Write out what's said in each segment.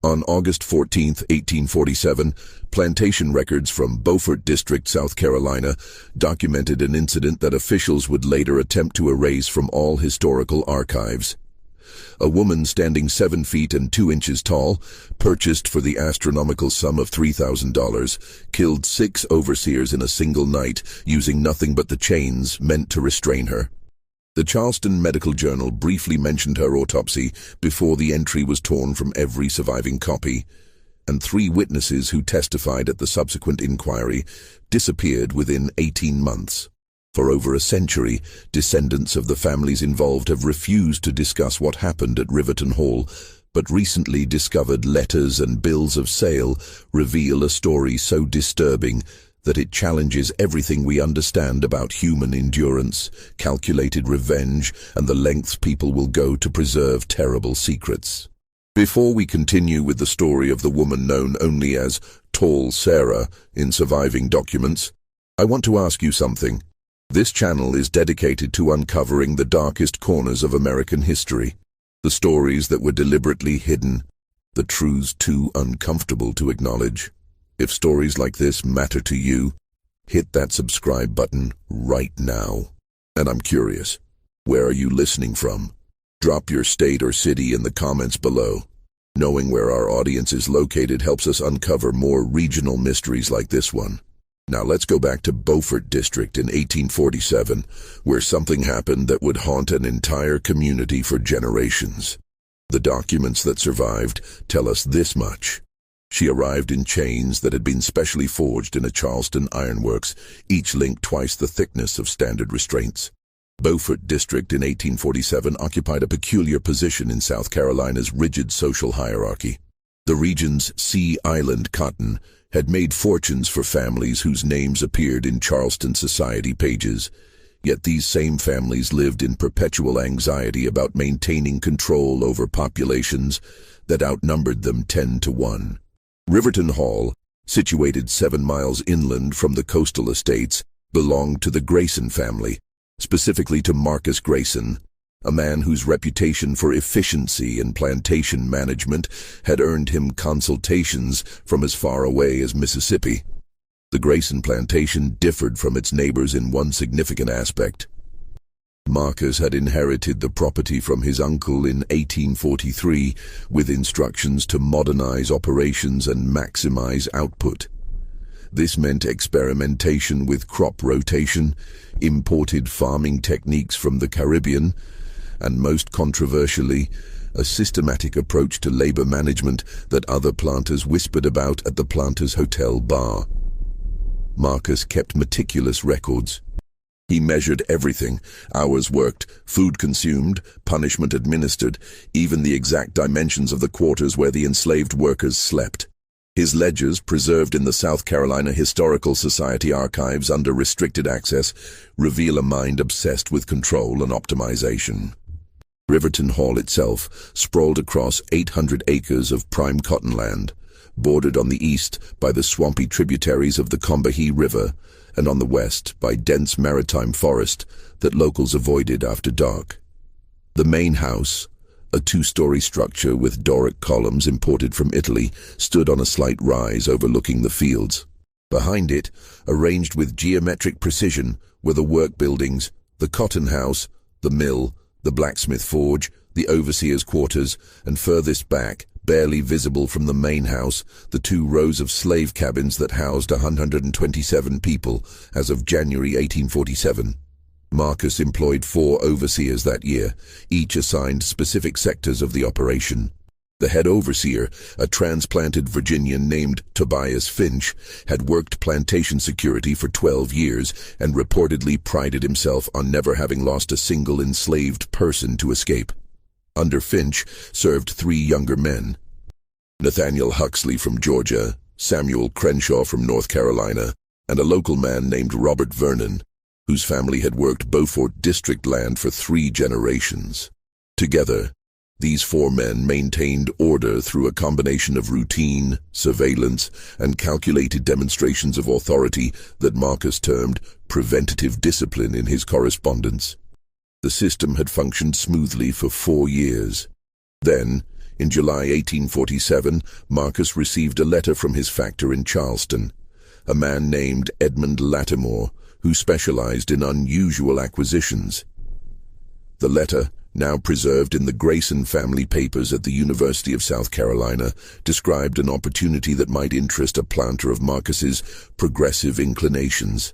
On August 14, 1847, plantation records from Beaufort District, South Carolina, documented an incident that officials would later attempt to erase from all historical archives. A woman standing 7 feet and 2 inches tall, purchased for the astronomical sum of $3,000, killed 6 overseers in a single night, using nothing but the chains meant to restrain her. The Charleston Medical Journal briefly mentioned her autopsy before the entry was torn from every surviving copy, and 3 witnesses who testified at the subsequent inquiry disappeared within 18 months. For over a century, descendants of the families involved have refused to discuss what happened at Riverton Hall, but recently discovered letters and bills of sale reveal a story so disturbing that it challenges everything we understand about human endurance, calculated revenge, and the lengths people will go to preserve terrible secrets. Before we continue with the story of the woman known only as Tall Sarah in surviving documents, I want to ask you something. This channel is dedicated to uncovering the darkest corners of American history, the stories that were deliberately hidden, the truths too uncomfortable to acknowledge. If stories like this matter to you, hit that subscribe button right now. And I'm curious, where are you listening from? Drop your state or city in the comments below. Knowing where our audience is located helps us uncover more regional mysteries like this one. Now let's go back to Beaufort District in 1847, where something happened that would haunt an entire community for generations. The documents that survived tell us this much. She arrived in chains that had been specially forged in a Charleston ironworks, each linked twice the thickness of standard restraints. Beaufort District in 1847 occupied a peculiar position in South Carolina's rigid social hierarchy. The region's Sea Island cotton had made fortunes for families whose names appeared in Charleston society pages, yet these same families lived in perpetual anxiety about maintaining control over populations that outnumbered them 10 to 1. Riverton Hall, situated 7 miles inland from the coastal estates, belonged to the Grayson family, specifically to Marcus Grayson, a man whose reputation for efficiency in plantation management had earned him consultations from as far away as Mississippi. The Grayson plantation differed from its neighbors in one significant aspect. Marcus had inherited the property from his uncle in 1843 with instructions to modernize operations and maximize output. This meant experimentation with crop rotation, imported farming techniques from the Caribbean, and most controversially, a systematic approach to labor management that other planters whispered about at the Planters Hotel bar. Marcus kept meticulous records. He measured everything: hours worked, food consumed, punishment administered, even the exact dimensions of the quarters where the enslaved workers slept. His ledgers, preserved in the South Carolina Historical Society archives under restricted access, reveal a mind obsessed with control and optimization. Riverton Hall itself sprawled across 800 acres of prime cotton land, bordered on the east by the swampy tributaries of the Combahee River, and on the west by dense maritime forest that locals avoided after dark. The main house, a 2-story structure with Doric columns imported from Italy, stood on a slight rise overlooking the fields. Behind it, arranged with geometric precision, were the work buildings, the cotton house, the mill, the blacksmith forge, the overseer's quarters, and furthest back, barely visible from the main house, the 2 rows of slave cabins that housed 127 people as of January 1847. Marcus employed 4 overseers that year, each assigned specific sectors of the operation. The head overseer, a transplanted Virginian named Tobias Finch, had worked plantation security for 12 years and reportedly prided himself on never having lost a single enslaved person to escape. Under Finch served 3 younger men: Nathaniel Huxley from Georgia, Samuel Crenshaw from North Carolina, and a local man named Robert Vernon, whose family had worked Beaufort District land for 3 generations. Together, these 4 men maintained order through a combination of routine, surveillance, and calculated demonstrations of authority that Marcus termed preventative discipline in his correspondence. The system had functioned smoothly for 4 years. Then, In July 1847, Marcus received a letter from his factor in Charleston, a man named Edmund Lattimore, who specialized in unusual acquisitions. The letter, now preserved in the Grayson family papers at the University of South Carolina, described an opportunity that might interest a planter of Marcus's progressive inclinations.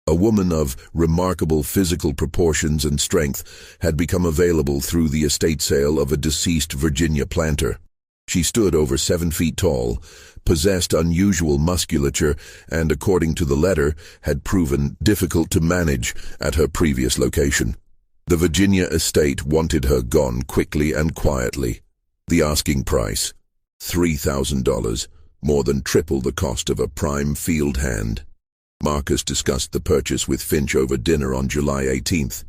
A woman of remarkable physical proportions and strength had become available through the estate sale of a deceased Virginia planter. She stood over 7 feet tall, possessed unusual musculature, and, according to the letter, had proven difficult to manage at her previous location. The Virginia estate wanted her gone quickly and quietly. The asking price, $3,000, more than triple the cost of a prime field hand. Marcus discussed the purchase with Finch over dinner on July 18th.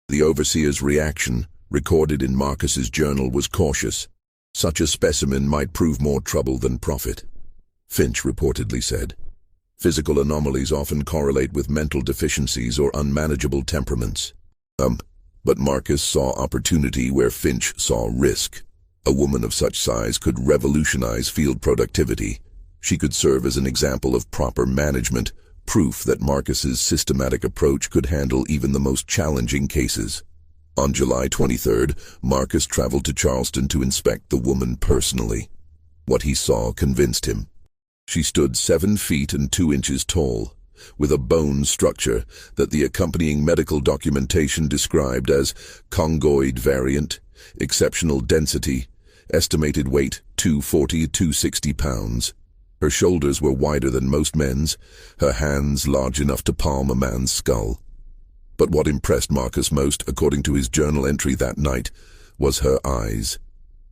The overseer's reaction, recorded in Marcus's journal, was cautious. Such a specimen might prove more trouble than profit. Finch reportedly said, "Physical anomalies often correlate with mental deficiencies or unmanageable temperaments." But Marcus saw opportunity where Finch saw risk. A woman of such size could revolutionize field productivity. She could serve as an example of proper management, proof that Marcus's systematic approach could handle even the most challenging cases. On July 23rd, Marcus traveled to Charleston to inspect the woman personally. What he saw convinced him. She stood 7 feet and 2 inches tall, with a bone structure that the accompanying medical documentation described as congoid variant, exceptional density, estimated weight 240–260 pounds. Her shoulders were wider than most men's, her hands large enough to palm a man's skull. But what impressed Marcus most, according to his journal entry that night, was her eyes.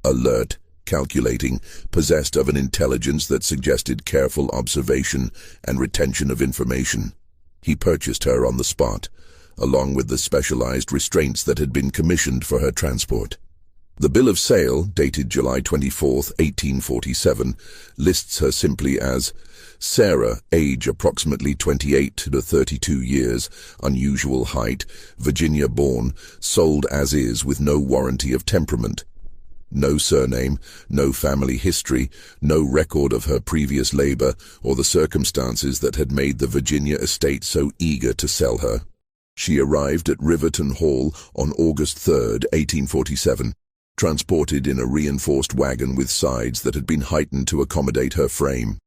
Alert, calculating, possessed of an intelligence that suggested careful observation and retention of information. He purchased her on the spot, along with the specialized restraints that had been commissioned for her transport. The bill of sale, dated July 24, 1847, lists her simply as Sarah, age approximately 28 to 32 years, unusual height, Virginia born, sold as is with no warranty of temperament. No surname, no family history, no record of her previous labor or the circumstances that had made the Virginia estate so eager to sell her. She arrived at Riverton Hall on August 3, 1847. Transported in a reinforced wagon with sides that had been heightened to accommodate her frame.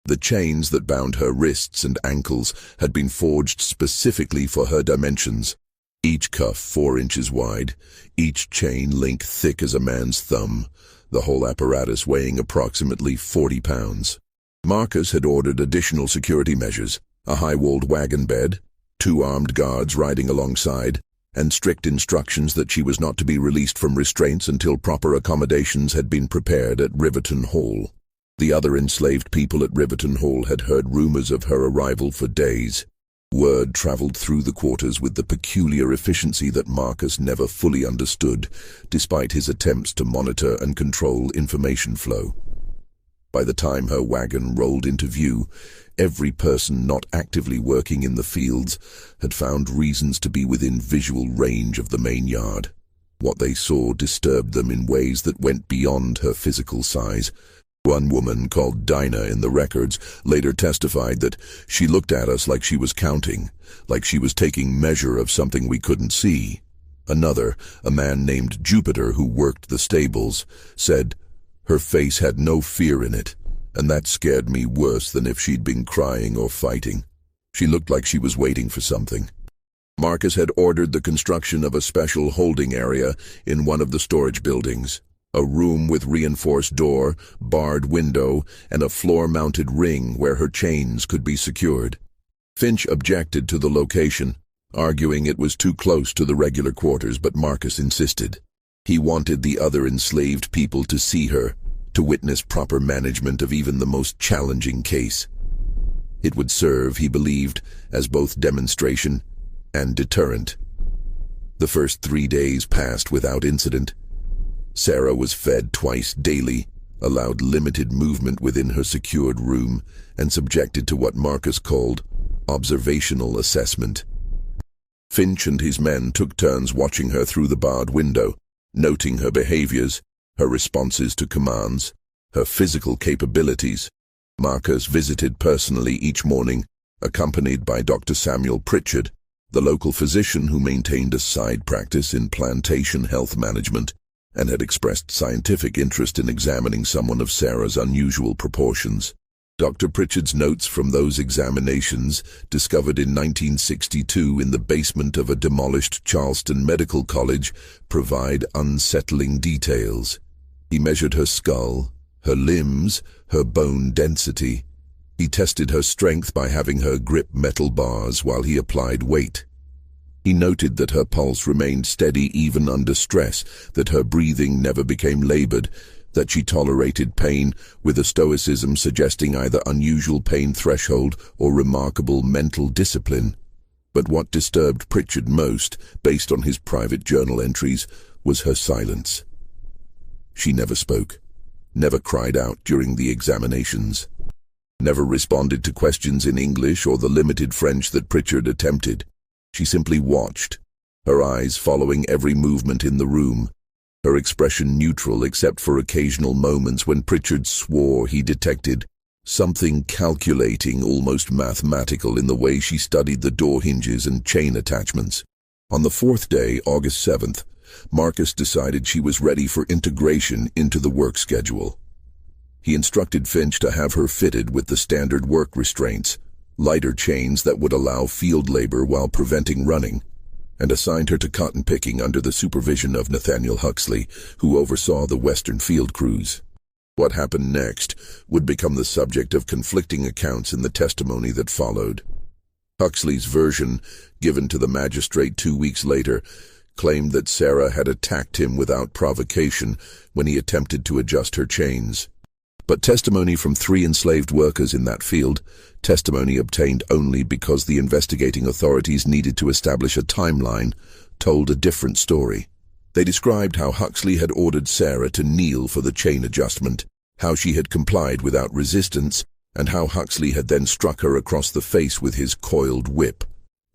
The chains that bound her wrists and ankles had been forged specifically for her dimensions, each cuff 4 inches wide, each chain link thick as a man's thumb, the whole apparatus weighing approximately 40 pounds. Marcus had ordered additional security measures, a high-walled wagon bed, 2 armed guards riding alongside, and strict instructions that she was not to be released from restraints until proper accommodations had been prepared at Riverton Hall. The other enslaved people at Riverton Hall had heard rumors of her arrival for days. Word traveled through the quarters with the peculiar efficiency that Marcus never fully understood, despite his attempts to monitor and control information flow. By the time her wagon rolled into view, every person not actively working in the fields had found reasons to be within visual range of the main yard. What they saw disturbed them in ways that went beyond her physical size. One woman, called Dinah in the records, later testified that she looked at us like she was counting, like she was taking measure of something we couldn't see. Another, a man named Jupiter who worked the stables, said, "Her face had no fear in it, and that scared me worse than if she'd been crying or fighting. She looked like she was waiting for something." Marcus had ordered the construction of a special holding area in one of the storage buildings, a room with reinforced door, barred window, and a floor-mounted ring where her chains could be secured. Finch objected to the location, arguing it was too close to the regular quarters, but Marcus insisted. He wanted the other enslaved people to see her, to witness proper management of even the most challenging case. It would serve, he believed, as both demonstration and deterrent. The first 3 days passed without incident. Sarah was fed twice daily, allowed limited movement within her secured room, and subjected to what Marcus called observational assessment. Finch and his men took turns watching her through the barred window, noting her behaviors, her responses to commands, her physical capabilities. Marcus visited personally each morning, accompanied by Dr. Samuel Pritchard, the local physician who maintained a side practice in plantation health management and had expressed scientific interest in examining someone of Sarah's unusual proportions. Dr. Pritchard's notes from those examinations, discovered in 1962 in the basement of a demolished Charleston Medical College, provide unsettling details. He measured her skull, her limbs, her bone density. He tested her strength by having her grip metal bars while he applied weight. He noted that her pulse remained steady even under stress, that her breathing never became labored, that she tolerated pain with a stoicism suggesting either unusual pain threshold or remarkable mental discipline. But what disturbed Pritchard most, based on his private journal entries, was her silence. She never spoke, never cried out during the examinations, never responded to questions in English or the limited French that Pritchard attempted. She simply watched, her eyes following every movement in the room, her expression neutral except for occasional moments when Pritchard swore he detected something calculating, almost mathematical, in the way she studied the door hinges and chain attachments. On the fourth day, August 7th, Marcus decided she was ready for integration into the work schedule. He instructed Finch to have her fitted with the standard work restraints, lighter chains that would allow field labor while preventing running, and assigned her to cotton picking under the supervision of Nathaniel Huxley, who oversaw the Western field crews. What happened next would become the subject of conflicting accounts in the testimony that followed. Huxley's version, given to the magistrate 2 weeks later, claimed that Sarah had attacked him without provocation when he attempted to adjust her chains. But testimony from 3 enslaved workers in that field, testimony obtained only because the investigating authorities needed to establish a timeline, told a different story. They described how Huxley had ordered Sarah to kneel for the chain adjustment, how she had complied without resistance, and how Huxley had then struck her across the face with his coiled whip,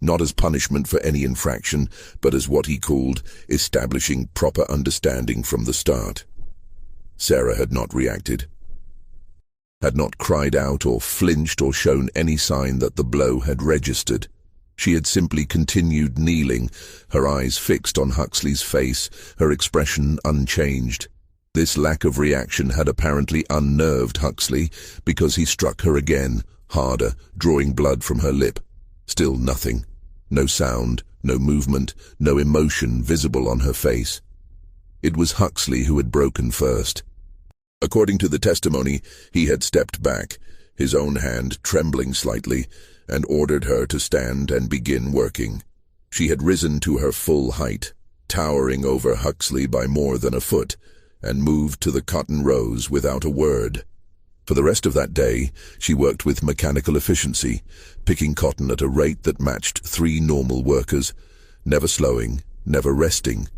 not as punishment for any infraction, but as what he called establishing proper understanding from the start. Sarah had not reacted, had not cried out or flinched or shown any sign that the blow had registered. She had simply continued kneeling, her eyes fixed on Huxley's face, her expression unchanged. This lack of reaction had apparently unnerved Huxley, because he struck her again, harder, drawing blood from her lip. Still nothing. No sound, no movement, no emotion visible on her face. It was Huxley who had broken first. According to the testimony, he had stepped back, his own hand trembling slightly, and ordered her to stand and begin working. She had risen to her full height, towering over Huxley by more than a foot, and moved to the cotton rows without a word. For the rest of that day, she worked with mechanical efficiency, picking cotton at a rate that matched 3 normal workers, never slowing, never resting,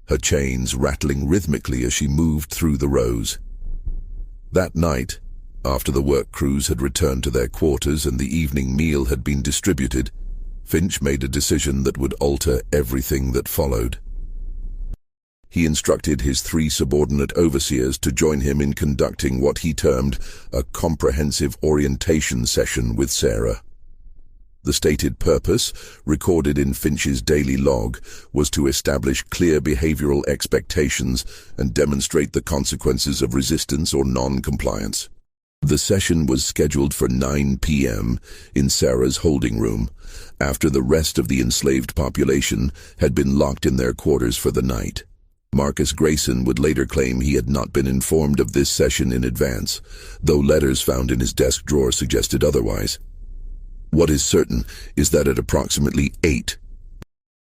her chains rattling rhythmically as she moved through the rows. That night, after the work crews had returned to their quarters and the evening meal had been distributed, Finch made a decision that would alter everything that followed. He instructed his 3 subordinate overseers to join him in conducting what he termed a comprehensive orientation session with Sarah. The stated purpose, recorded in Finch's daily log, was to establish clear behavioral expectations and demonstrate the consequences of resistance or non-compliance. The session was scheduled for 9 p.m. in Sarah's holding room, after the rest of the enslaved population had been locked in their quarters for the night. Marcus Grayson would later claim he had not been informed of this session in advance, though letters found in his desk drawer suggested otherwise. What is certain is that at approximately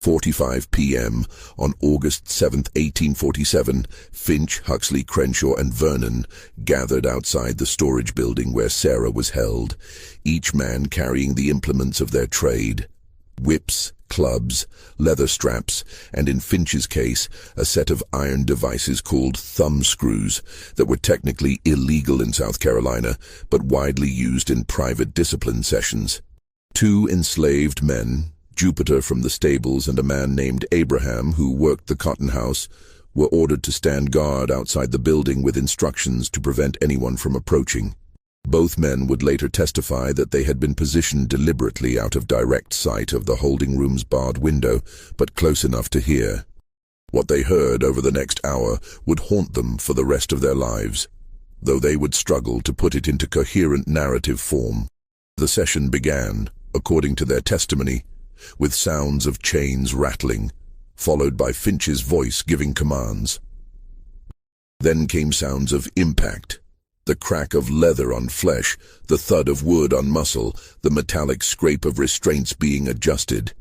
8:45 p.m. on August 7, 1847, Finch, Huxley, Crenshaw, and Vernon gathered outside the storage building where Sarah was held, each man carrying the implements of their trade: whips, clubs, leather straps, and in Finch's case, a set of iron devices called thumb screws that were technically illegal in South Carolina, but widely used in private discipline sessions. 2 enslaved men, Jupiter from the stables and a man named Abraham who worked the cotton house, were ordered to stand guard outside the building with instructions to prevent anyone from approaching. Both men would later testify that they had been positioned deliberately out of direct sight of the holding room's barred window, but close enough to hear. What they heard over the next hour would haunt them for the rest of their lives, though they would struggle to put it into coherent narrative form. The session began, according to their testimony, with sounds of chains rattling, followed by Finch's voice giving commands. Then came sounds of impact, the crack of leather on flesh, the thud of wood on muscle, the metallic scrape of restraints being adjusted.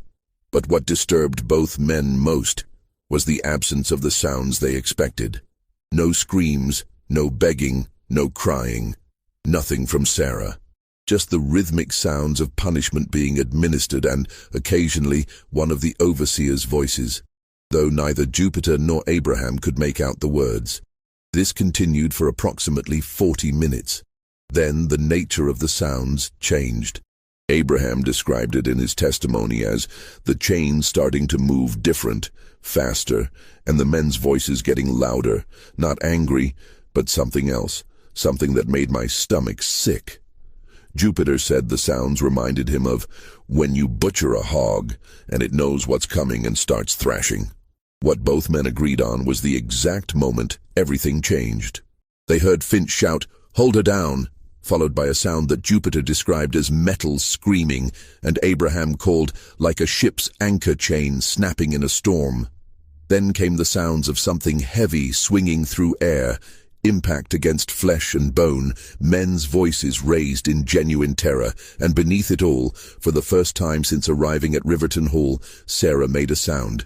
But what disturbed both men most was the absence of the sounds they expected. No screams, no begging, no crying, nothing from Sarah. Just the rhythmic sounds of punishment being administered and, occasionally, one of the overseer's voices, though neither Jupiter nor Abraham could make out the words. This continued for approximately 40 minutes. Then the nature of the sounds changed. Abraham described it in his testimony as the chain starting to move different, faster, and the men's voices getting louder, not angry, but something else, something that made my stomach sick. Jupiter said the sounds reminded him of when you butcher a hog and it knows what's coming and starts thrashing. What both men agreed on was the exact moment everything changed. They heard Finch shout, "Hold her down," followed by a sound that Jupiter described as metal screaming, and Abraham called like a ship's anchor chain snapping in a storm. Then came the sounds of something heavy swinging through air, impact against flesh and bone, men's voices raised in genuine terror, and beneath it all, for the first time since arriving at Riverton Hall, Sarah made a sound.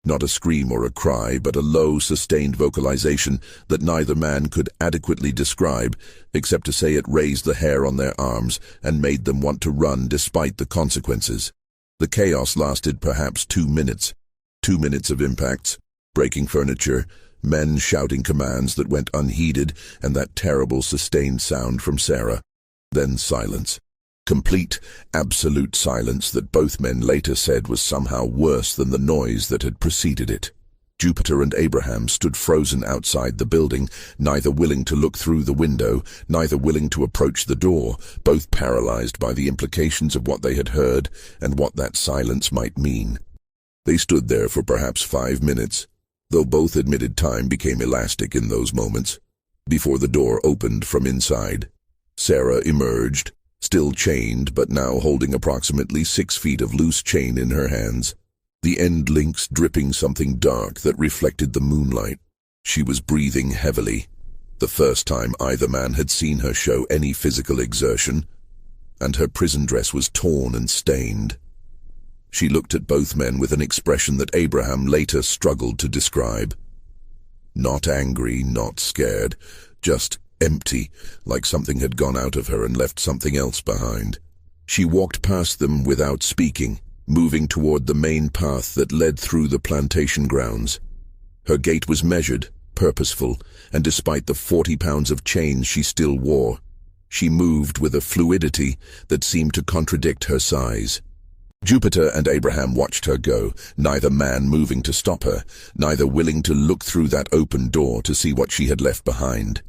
Not a scream or a cry, but a low, sustained vocalization that neither man could adequately describe, except to say it raised the hair on their arms and made them want to run despite the consequences. The chaos lasted perhaps 2 minutes. 2 minutes of impacts, breaking furniture, men shouting commands that went unheeded, and that terrible sustained sound from Sarah. Then silence. Complete, absolute silence that both men later said was somehow worse than the noise that had preceded it. Jupiter and Abraham stood frozen outside the building, neither willing to look through the window, neither willing to approach the door, both paralyzed by the implications of what they had heard and what that silence might mean. They stood there for perhaps 5 minutes, though both admitted time became elastic in those moments, before the door opened from inside. Sarah emerged, still chained but now holding approximately 6 feet of loose chain in her hands, the end links dripping something dark that reflected the moonlight. She was breathing heavily, the first time either man had seen her show any physical exertion, and her prison dress was torn and stained. She looked at both men with an expression that Abraham later struggled to describe. Not angry, not scared, just empty, like something had gone out of her and left something else behind. She walked past them without speaking, moving toward the main path that led through the plantation grounds. Her gait was measured, purposeful, and despite the 40 pounds of chains she still wore, she moved with a fluidity that seemed to contradict her size. Jupiter and Abraham watched her go, neither man moving to stop her, neither willing to look through that open door to see what she had left behind.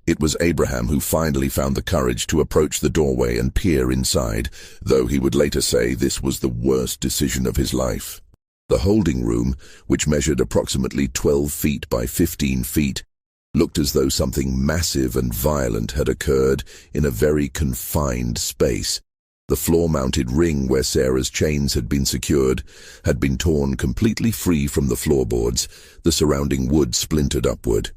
It was Abraham who finally found the courage to approach the doorway and peer inside, though he would later say this was the worst decision of his life. The holding room, which measured approximately 12 feet by 15 feet, looked as though something massive and violent had occurred in a very confined space. The floor-mounted ring where Sarah's chains had been secured had been torn completely free from the floorboards, the surrounding wood splintered upward.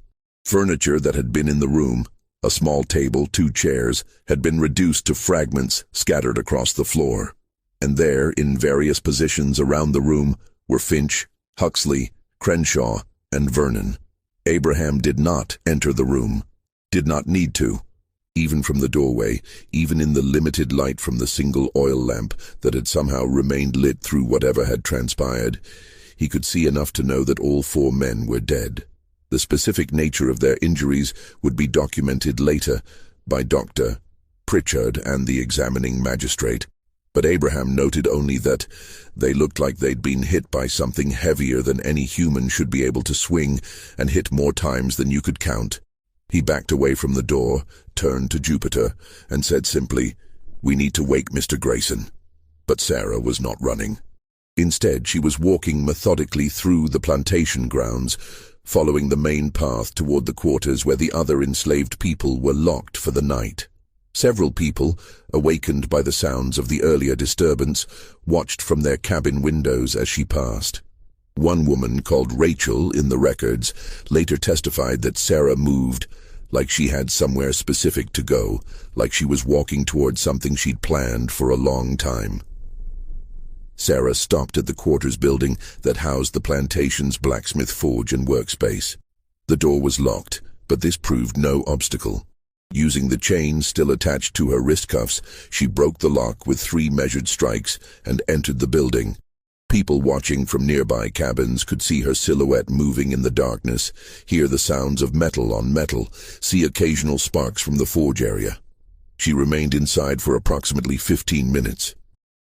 Furniture that had been in the room, a small table, 2 chairs, had been reduced to fragments scattered across the floor. And there, in various positions around the room, were Finch, Huxley, Crenshaw, and Vernon. Abraham did not enter the room, did not need to. Even from the doorway, even in the limited light from the single oil lamp that had somehow remained lit through whatever had transpired, he could see enough to know that all 4 men were dead. The specific nature of their injuries would be documented later by Dr. Pritchard and the examining magistrate. But Abraham noted only that they looked like they'd been hit by something heavier than any human should be able to swing, and hit more times than you could count. He backed away from the door, turned to Jupiter, and said simply, "We need to wake Mr. Grayson." But Sarah was not running. Instead, she was walking methodically through the plantation grounds, following the main path toward the quarters where the other enslaved people were locked for the night. Several people, awakened by the sounds of the earlier disturbance, watched from their cabin windows as she passed. One woman, called Rachel in the records, later testified that Sarah moved like she had somewhere specific to go, like she was walking toward something she'd planned for a long time. Sarah stopped at the quarters building that housed the plantation's blacksmith forge and workspace. The door was locked, but this proved no obstacle. Using the chain still attached to her wrist cuffs, she broke the lock with 3 measured strikes and entered the building. People watching from nearby cabins could see her silhouette moving in the darkness, hear the sounds of metal on metal, see occasional sparks from the forge area. She remained inside for approximately 15 minutes.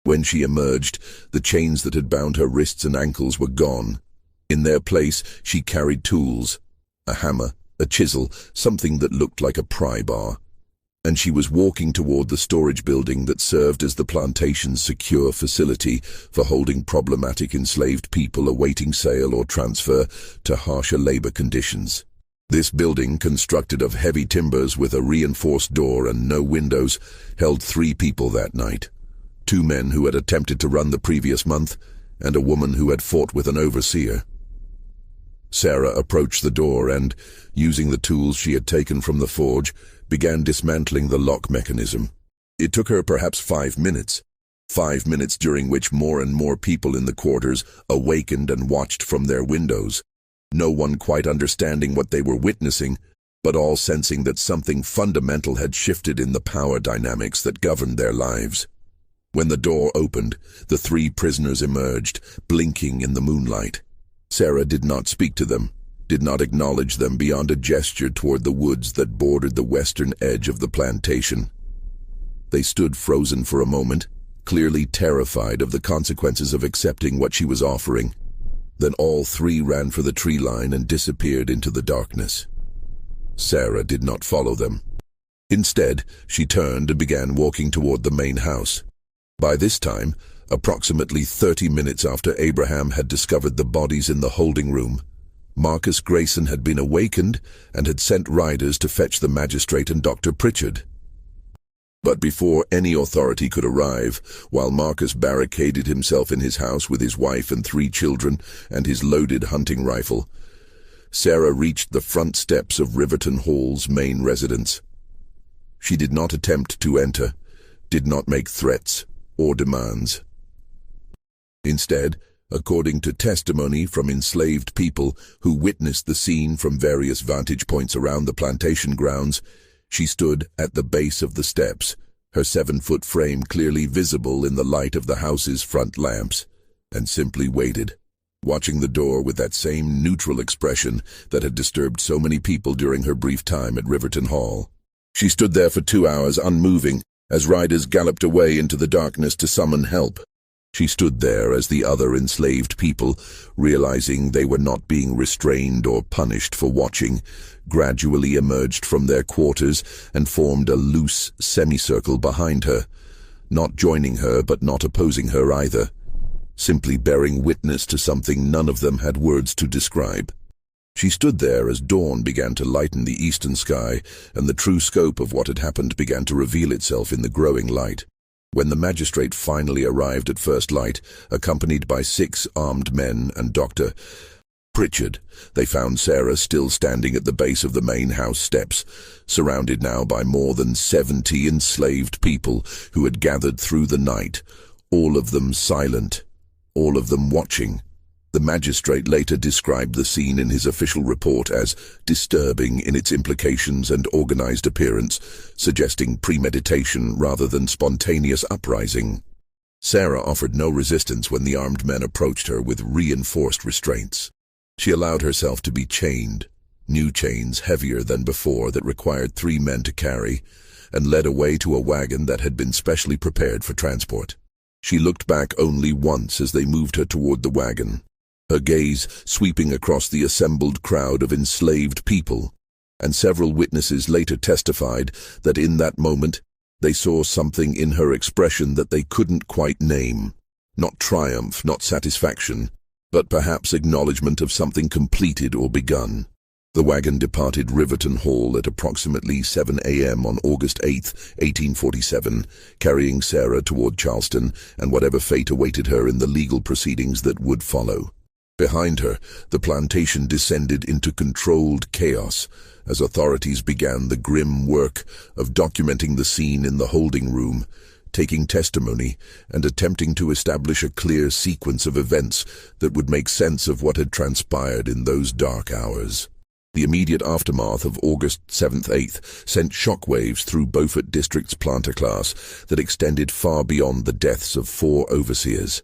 When she emerged, the chains that had bound her wrists and ankles were gone. In their place, she carried tools, a hammer, a chisel, something that looked like a pry bar. And she was walking toward the storage building that served as the plantation's secure facility for holding problematic enslaved people awaiting sale or transfer to harsher labor conditions. This building, constructed of heavy timbers with a reinforced door and no windows, held 3 people that night. 2 men who had attempted to run the previous month, and a woman who had fought with an overseer. Sarah approached the door and, using the tools she had taken from the forge, began dismantling the lock mechanism. It took her perhaps 5 minutes. 5 minutes during which more and more people in the quarters awakened and watched from their windows. No one quite understanding what they were witnessing, but all sensing that something fundamental had shifted in the power dynamics that governed their lives. When the door opened, the 3 prisoners emerged, blinking in the moonlight. Sarah did not speak to them, did not acknowledge them beyond a gesture toward the woods that bordered the western edge of the plantation. They stood frozen for a moment, clearly terrified of the consequences of accepting what she was offering. Then all 3 ran for the tree line and disappeared into the darkness. Sarah did not follow them. Instead, she turned and began walking toward the main house. By this time, approximately 30 minutes after Abraham had discovered the bodies in the holding room, Marcus Grayson had been awakened and had sent riders to fetch the magistrate and Dr. Pritchard. But before any authority could arrive, while Marcus barricaded himself in his house with his wife and 3 children and his loaded hunting rifle, Sarah reached the front steps of Riverton Hall's main residence. She did not attempt to enter, did not make threats or demands. Instead, according to testimony from enslaved people who witnessed the scene from various vantage points around the plantation grounds, she stood at the base of the steps, her 7-foot frame clearly visible in the light of the house's front lamps, and simply waited, watching the door with that same neutral expression that had disturbed so many people during her brief time at Riverton Hall. She stood there for 2 hours unmoving, as riders galloped away into the darkness to summon help. She stood there as the other enslaved people, realizing they were not being restrained or punished for watching, gradually emerged from their quarters and formed a loose semicircle behind her, not joining her but not opposing her either, simply bearing witness to something none of them had words to describe. She stood there as dawn began to lighten the eastern sky, and the true scope of what had happened began to reveal itself in the growing light. When the magistrate finally arrived at first light, accompanied by 6 armed men and Dr. Pritchard, they found Sarah still standing at the base of the main house steps, surrounded now by more than 70 enslaved people who had gathered through the night, all of them silent, all of them watching. The magistrate later described the scene in his official report as disturbing in its implications and organized appearance, suggesting premeditation rather than spontaneous uprising. Sarah offered no resistance when the armed men approached her with reinforced restraints. She allowed herself to be chained, new chains heavier than before that required 3 men to carry, and led away to a wagon that had been specially prepared for transport. She looked back only once as they moved her toward the wagon, her gaze sweeping across the assembled crowd of enslaved people, and several witnesses later testified that in that moment they saw something in her expression that they couldn't quite name. Not triumph, not satisfaction, but perhaps acknowledgement of something completed or begun. The wagon departed Riverton Hall at approximately 7 a.m. on August 8, 1847, carrying Sarah toward Charleston and whatever fate awaited her in the legal proceedings that would follow. Behind her, the plantation descended into controlled chaos as authorities began the grim work of documenting the scene in the holding room, taking testimony, and attempting to establish a clear sequence of events that would make sense of what had transpired in those dark hours. The immediate aftermath of August 7th-8th sent shockwaves through Beaufort District's planter class that extended far beyond the deaths of 4 overseers.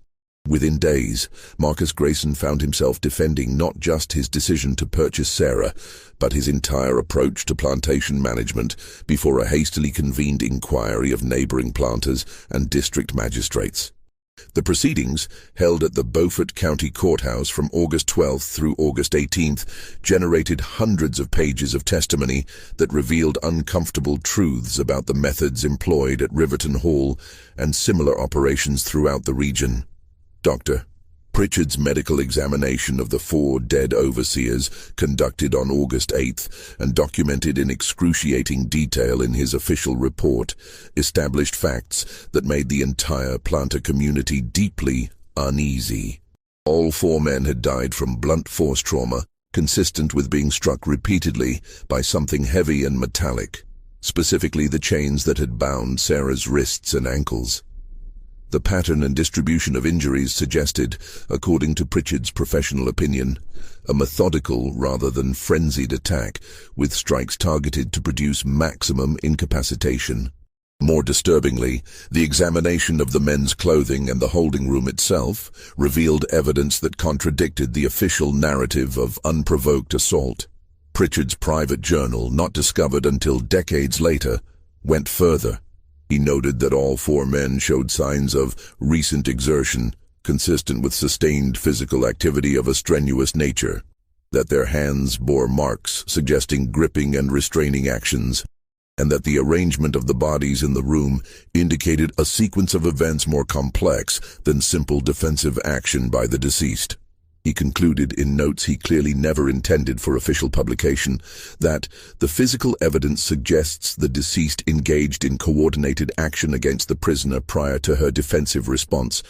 Within days, Marcus Grayson found himself defending not just his decision to purchase Sarah, but his entire approach to plantation management before a hastily convened inquiry of neighboring planters and district magistrates. The proceedings, held at the Beaufort County Courthouse from August 12th through August 18th, generated hundreds of pages of testimony that revealed uncomfortable truths about the methods employed at Riverton Hall and similar operations throughout the region. Dr. Pritchard's medical examination of the 4 dead overseers, conducted on August 8th and documented in excruciating detail in his official report, established facts that made the entire planter community deeply uneasy. All 4 men had died from blunt force trauma, consistent with being struck repeatedly by something heavy and metallic, specifically the chains that had bound Sarah's wrists and ankles. The pattern and distribution of injuries suggested, according to Pritchard's professional opinion, a methodical rather than frenzied attack, with strikes targeted to produce maximum incapacitation. More disturbingly, the examination of the men's clothing and the holding room itself revealed evidence that contradicted the official narrative of unprovoked assault. Pritchard's private journal, not discovered until decades later, went further. He noted that all 4 men showed signs of recent exertion, consistent with sustained physical activity of a strenuous nature, that their hands bore marks suggesting gripping and restraining actions, and that the arrangement of the bodies in the room indicated a sequence of events more complex than simple defensive action by the deceased. He concluded in notes he clearly never intended for official publication that the physical evidence suggests the deceased engaged in coordinated action against the prisoner prior to her defensive response,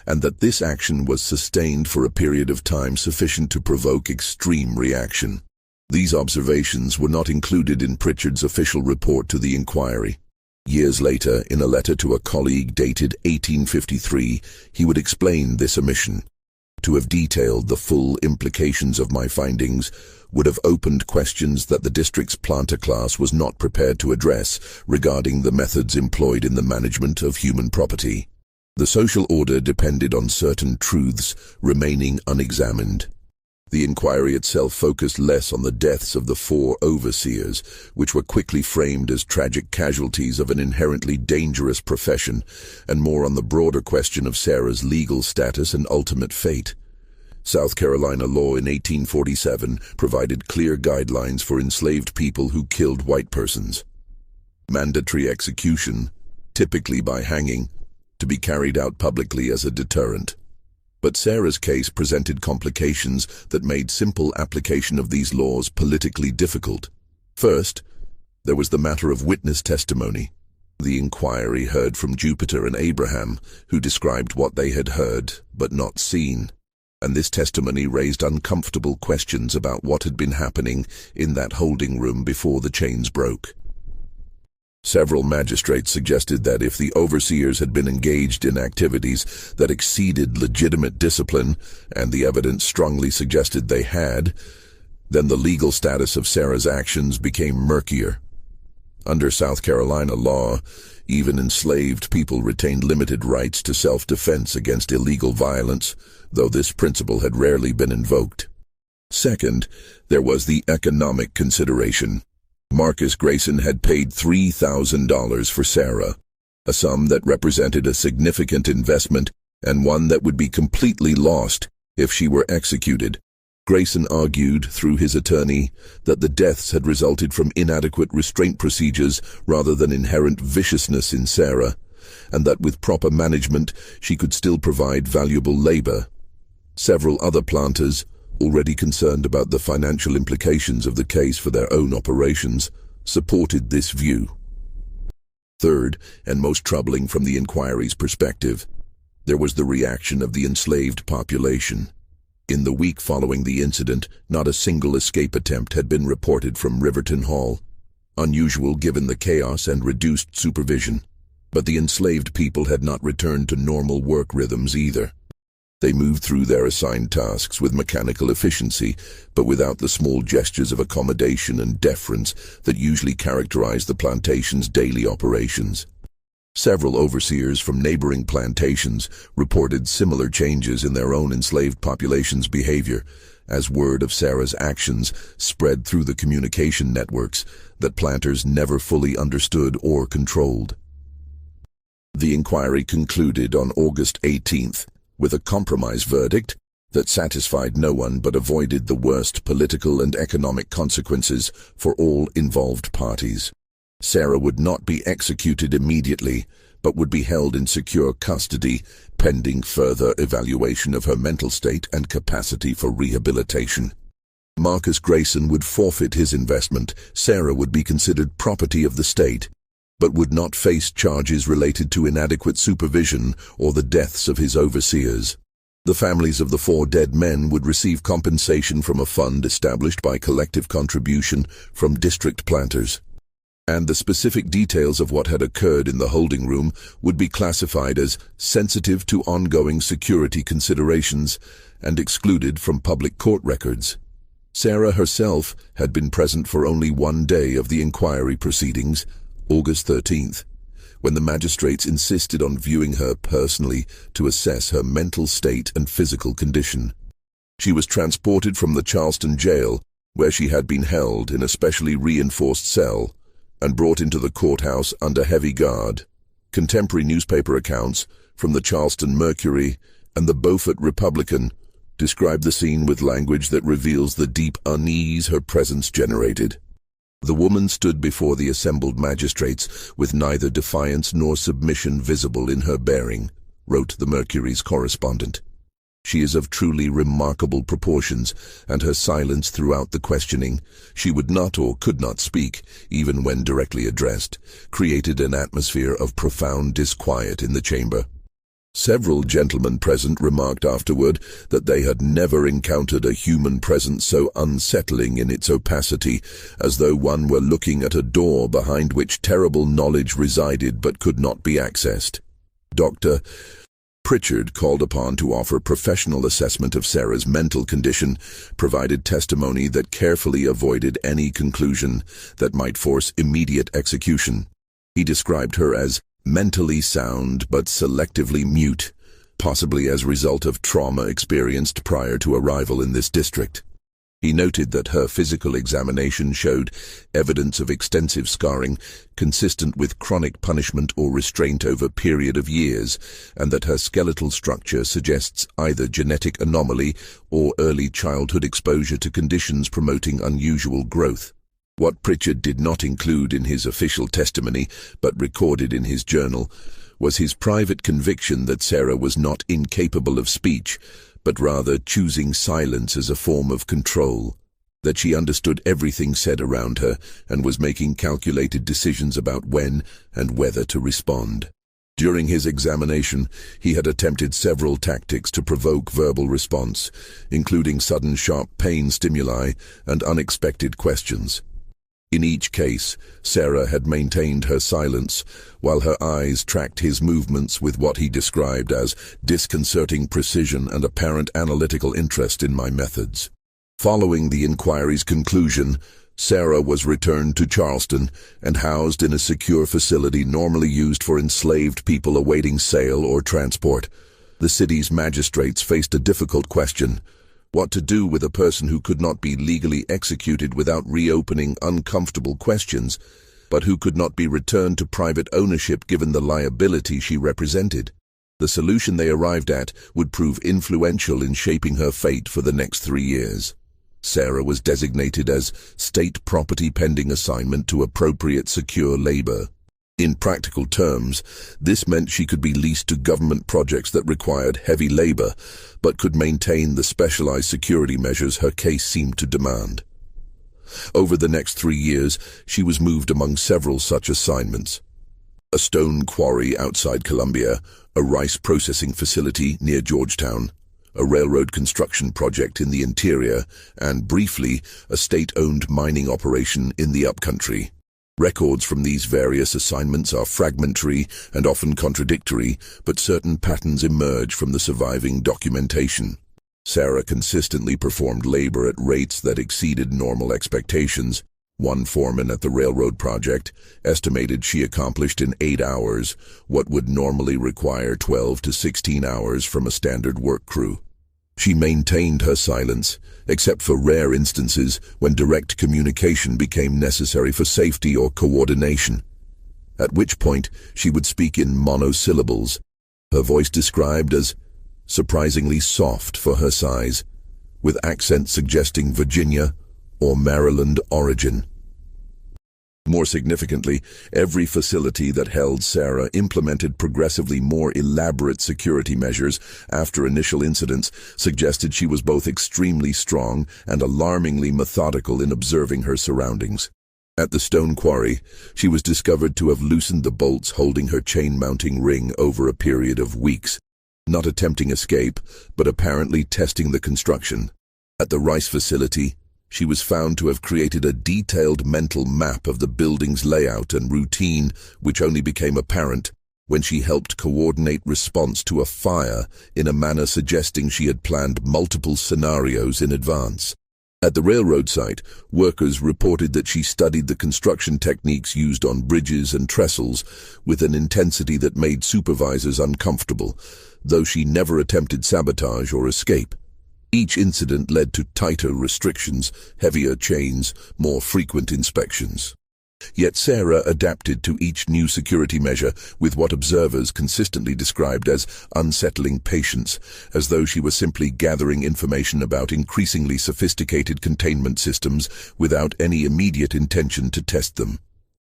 and that this action was sustained for a period of time sufficient to provoke extreme reaction. These observations were not included in Pritchard's official report to the inquiry. Years later, in a letter to a colleague dated 1853, he would explain this omission. To have detailed the full implications of my findings would have opened questions that the district's planter class was not prepared to address regarding the methods employed in the management of human property. The social order depended on certain truths remaining unexamined. The inquiry itself focused less on the deaths of the 4 overseers, which were quickly framed as tragic casualties of an inherently dangerous profession, and more on the broader question of Sarah's legal status and ultimate fate. South Carolina law in 1847 provided clear guidelines for enslaved people who killed white persons. Mandatory execution, typically by hanging, to be carried out publicly as a deterrent. But Sarah's case presented complications that made simple application of these laws politically difficult. First, there was the matter of witness testimony. The inquiry heard from Jupiter and Abraham, who described what they had heard but not seen, and this testimony raised uncomfortable questions about what had been happening in that holding room before the chains broke. Several magistrates suggested that if the overseers had been engaged in activities that exceeded legitimate discipline, and the evidence strongly suggested they had, then the legal status of Sarah's actions became murkier. Under South Carolina law, even enslaved people retained limited rights to self-defense against illegal violence, though this principle had rarely been invoked. Second, there was the economic consideration. Marcus Grayson had paid $3,000 for Sarah, a sum that represented a significant investment and one that would be completely lost if she were executed. Grayson argued through his attorney that the deaths had resulted from inadequate restraint procedures rather than inherent viciousness in Sarah, and that with proper management she could still provide valuable labor. Several other planters, already concerned about the financial implications of the case for their own operations, supported this view. Third, and most troubling from the inquiry's perspective, there was the reaction of the enslaved population. In the week following the incident, not a single escape attempt had been reported from Riverton Hall, unusual given the chaos and reduced supervision. But the enslaved people had not returned to normal work rhythms either. They moved through their assigned tasks with mechanical efficiency, but without the small gestures of accommodation and deference that usually characterize the plantation's daily operations. Several overseers from neighboring plantations reported similar changes in their own enslaved population's behavior, as word of Sarah's actions spread through the communication networks that planters never fully understood or controlled. The inquiry concluded on August 18th with a compromise verdict that satisfied no one but avoided the worst political and economic consequences for all involved parties. Sarah would not be executed immediately, but would be held in secure custody, pending further evaluation of her mental state and capacity for rehabilitation. Marcus Grayson would forfeit his investment. Sarah would be considered property of the state, but would not face charges related to inadequate supervision or the deaths of his overseers. The families of the 4 dead men would receive compensation from a fund established by collective contribution from district planters, and the specific details of what had occurred in the holding room would be classified as sensitive to ongoing security considerations and excluded from public court records. Sarah herself had been present for only one day of the inquiry proceedings, August 13th, when the magistrates insisted on viewing her personally to assess her mental state and physical condition. She was transported from the Charleston jail, where she had been held in a specially reinforced cell, and brought into the courthouse under heavy guard. Contemporary newspaper accounts from the Charleston Mercury and the Beaufort Republican describe the scene with language that reveals the deep unease her presence generated. The woman stood before the assembled magistrates with neither defiance nor submission visible in her bearing, wrote the Mercury's correspondent. She is of truly remarkable proportions, and her silence throughout the questioning, she would not or could not speak, even when directly addressed, created an atmosphere of profound disquiet in the chamber. Several gentlemen present remarked afterward that they had never encountered a human presence so unsettling in its opacity, as though one were looking at a door behind which terrible knowledge resided but could not be accessed. Dr. Pritchard, called upon to offer professional assessment of Sarah's mental condition, provided testimony that carefully avoided any conclusion that might force immediate execution. He described her as mentally sound but selectively mute, possibly as a result of trauma experienced prior to arrival in this district. He noted that her physical examination showed evidence of extensive scarring consistent with chronic punishment or restraint over a period of years, and that her skeletal structure suggests either genetic anomaly or early childhood exposure to conditions promoting unusual growth. What Pritchard did not include in his official testimony, but recorded in his journal, was his private conviction that Sarah was not incapable of speech, but rather choosing silence as a form of control, that she understood everything said around her and was making calculated decisions about when and whether to respond. During his examination, he had attempted several tactics to provoke verbal response, including sudden sharp pain stimuli and unexpected questions. In each case, Sarah had maintained her silence, while her eyes tracked his movements with what he described as disconcerting precision and apparent analytical interest in my methods. Following the inquiry's conclusion, Sarah was returned to Charleston and housed in a secure facility normally used for enslaved people awaiting sale or transport. The city's magistrates faced a difficult question: what to do with a person who could not be legally executed without reopening uncomfortable questions but who could not be returned to private ownership given the liability she represented. The solution they arrived at would prove influential in shaping her fate for the next 3 years. Sarah was designated as state property pending assignment to appropriate secure labor. In practical terms, this meant she could be leased to government projects that required heavy labor, but could maintain the specialized security measures her case seemed to demand. Over the next 3 years, she was moved among several such assignments. A stone quarry outside Columbia, a rice processing facility near Georgetown, a railroad construction project in the interior, and briefly, a state-owned mining operation in the upcountry. Records from these various assignments are fragmentary and often contradictory, but certain patterns emerge from the surviving documentation. Sarah consistently performed labor at rates that exceeded normal expectations. One foreman at the railroad project estimated she accomplished in 8 hours what would normally require 12 to 16 hours from a standard work crew. She maintained her silence, except for rare instances when direct communication became necessary for safety or coordination, at which point she would speak in monosyllables, her voice described as surprisingly soft for her size, with accents suggesting Virginia or Maryland origin. More significantly, every facility that held Sarah implemented progressively more elaborate security measures after initial incidents suggested she was both extremely strong and alarmingly methodical in observing her surroundings. At the stone quarry, she was discovered to have loosened the bolts holding her chain-mounting ring over a period of weeks, not attempting escape, but apparently testing the construction. At the rice facility, she was found to have created a detailed mental map of the building's layout and routine, which only became apparent when she helped coordinate response to a fire in a manner suggesting she had planned multiple scenarios in advance. At the railroad site, workers reported that she studied the construction techniques used on bridges and trestles with an intensity that made supervisors uncomfortable, though she never attempted sabotage or escape. Each incident led to tighter restrictions, heavier chains, more frequent inspections. Yet Sarah adapted to each new security measure with what observers consistently described as unsettling patience, as though she was simply gathering information about increasingly sophisticated containment systems without any immediate intention to test them.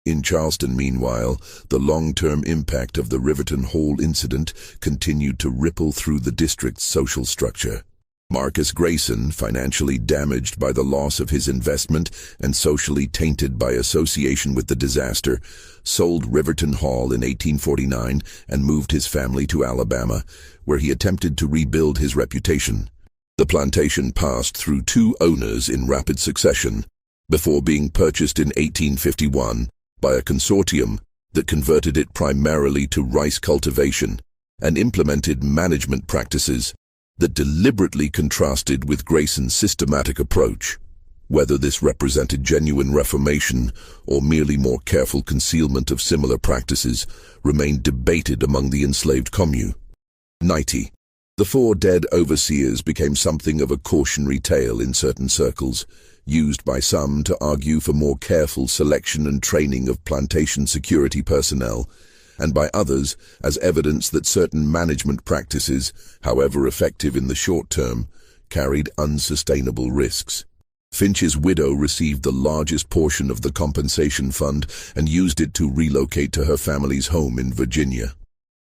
In Charleston, meanwhile, the long-term impact of the Riverton Hall incident continued to ripple through the district's social structure. Marcus Grayson, financially damaged by the loss of his investment and socially tainted by association with the disaster, sold Riverton Hall in 1849 and moved his family to Alabama, where he attempted to rebuild his reputation. The plantation passed through 2 owners in rapid succession, before being purchased in 1851 by a consortium that converted it primarily to rice cultivation and implemented management practices that deliberately contrasted with Grayson's systematic approach. Whether this represented genuine reformation or merely more careful concealment of similar practices remained debated among the enslaved commune. 90. The 4 dead overseers became something of a cautionary tale in certain circles, used by some to argue for more careful selection and training of plantation security personnel, and by others as evidence that certain management practices, however effective in the short term, carried unsustainable risks. Finch's widow received the largest portion of the compensation fund and used it to relocate to her family's home in Virginia.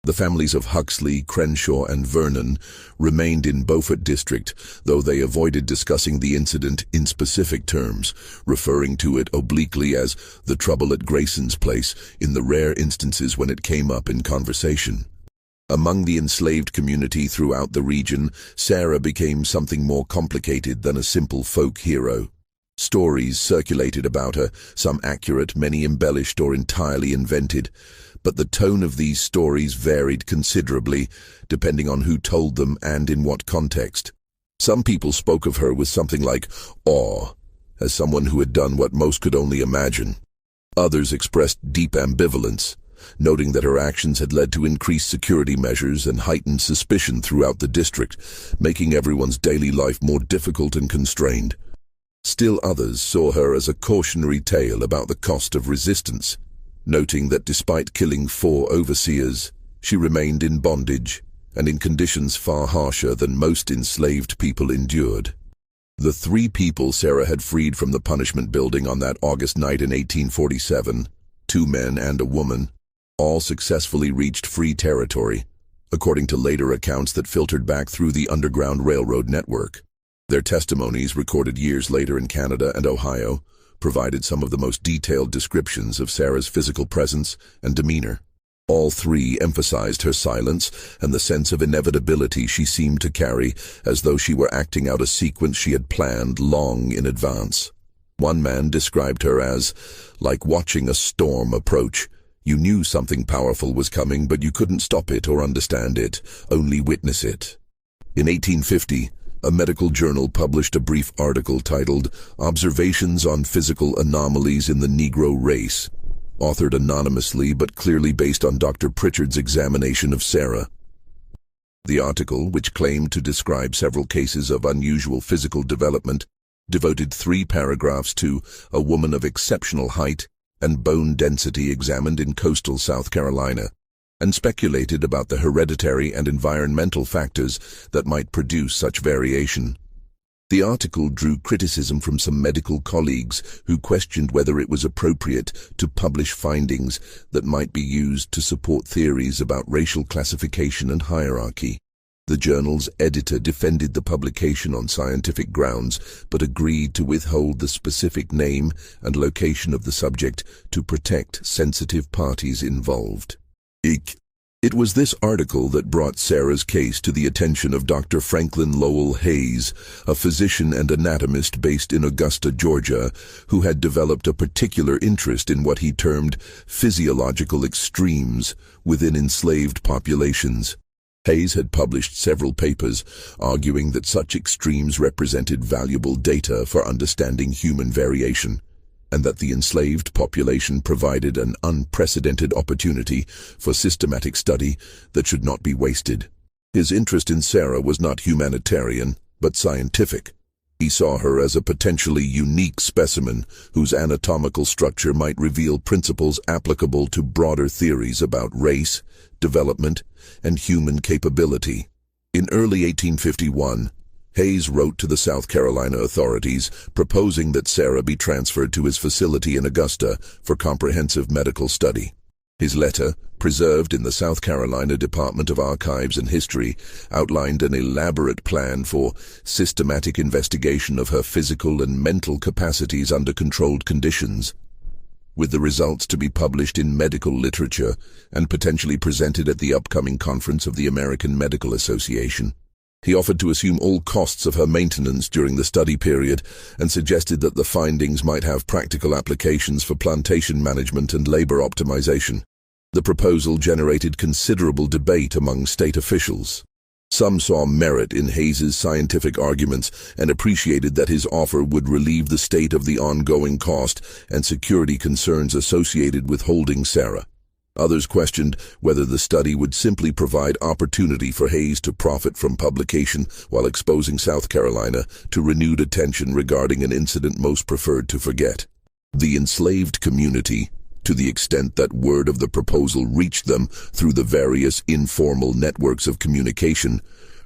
The families of Huxley, Crenshaw, and Vernon remained in Beaufort District, though they avoided discussing the incident in specific terms, referring to it obliquely as the trouble at Grayson's place in the rare instances when it came up in conversation. Among the enslaved community throughout the region, Sarah became something more complicated than a simple folk hero. Stories circulated about her, some accurate, many embellished or entirely invented, but the tone of these stories varied considerably, depending on who told them and in what context. Some people spoke of her with something like awe, as someone who had done what most could only imagine. Others expressed deep ambivalence, noting that her actions had led to increased security measures and heightened suspicion throughout the district, making everyone's daily life more difficult and constrained. Still others saw her as a cautionary tale about the cost of resistance. noting that despite killing 4 overseers, she remained in bondage and in conditions far harsher than most enslaved people endured. The 3 people Sarah had freed from the punishment building on that August night in 1847, 2 men and a woman, all successfully reached free territory, according to later accounts that filtered back through the Underground Railroad network. Their testimonies, recorded years later in Canada and Ohio, provided some of the most detailed descriptions of Sarah's physical presence and demeanor. All 3 emphasized her silence and the sense of inevitability she seemed to carry, as though she were acting out a sequence she had planned long in advance. One man described her as, like watching a storm approach. You knew something powerful was coming, but you couldn't stop it or understand it, only witness it. In 1850, a medical journal published a brief article titled Observations on Physical Anomalies in the Negro Race, authored anonymously but clearly based on Dr. Pritchard's examination of Sarah. The article, which claimed to describe several cases of unusual physical development, devoted 3 paragraphs to a woman of exceptional height and bone density examined in coastal South Carolina, and speculated about the hereditary and environmental factors that might produce such variation. The article drew criticism from some medical colleagues who questioned whether it was appropriate to publish findings that might be used to support theories about racial classification and hierarchy. The journal's editor defended the publication on scientific grounds, but agreed to withhold the specific name and location of the subject to protect sensitive parties involved. It was this article that brought Sarah's case to the attention of Dr. Franklin Lowell Hayes, a physician and anatomist based in Augusta, Georgia, who had developed a particular interest in what he termed physiological extremes within enslaved populations. Hayes had published several papers arguing that such extremes represented valuable data for understanding human variation, and that the enslaved population provided an unprecedented opportunity for systematic study that should not be wasted. His interest in Sarah was not humanitarian, but scientific. He saw her as a potentially unique specimen whose anatomical structure might reveal principles applicable to broader theories about race, development, and human capability. In early 1851, Hayes wrote to the South Carolina authorities proposing that Sarah be transferred to his facility in Augusta for comprehensive medical study. His letter, preserved in the South Carolina Department of Archives and History, outlined an elaborate plan for systematic investigation of her physical and mental capacities under controlled conditions, with the results to be published in medical literature and potentially presented at the upcoming conference of the American Medical Association. He offered to assume all costs of her maintenance during the study period and suggested that the findings might have practical applications for plantation management and labor optimization. The proposal generated considerable debate among state officials. Some saw merit in Hayes's scientific arguments and appreciated that his offer would relieve the state of the ongoing cost and security concerns associated with holding Sarah. Others questioned whether the study would simply provide opportunity for Hayes to profit from publication while exposing South Carolina to renewed attention regarding an incident most preferred to forget. The enslaved community, to the extent that word of the proposal reached them through the various informal networks of communication,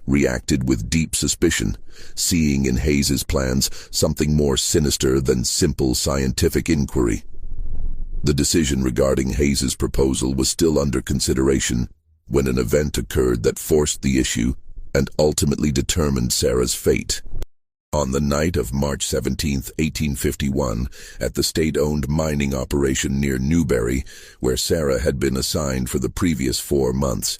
reacted with deep suspicion, seeing in Hayes's plans something more sinister than simple scientific inquiry. The decision regarding Hayes's proposal was still under consideration when an event occurred that forced the issue and ultimately determined Sarah's fate. On the night of March 17, 1851, at the state-owned mining operation near Newberry, where Sarah had been assigned for the previous 4 months,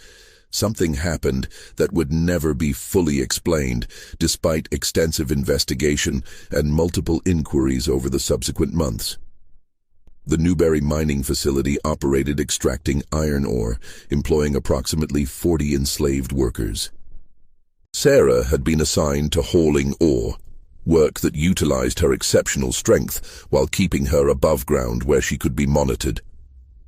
something happened that would never be fully explained, despite extensive investigation and multiple inquiries over the subsequent months. The Newberry mining facility operated extracting iron ore, employing approximately 40 enslaved workers. Sarah had been assigned to hauling ore, work that utilized her exceptional strength while keeping her above ground where she could be monitored.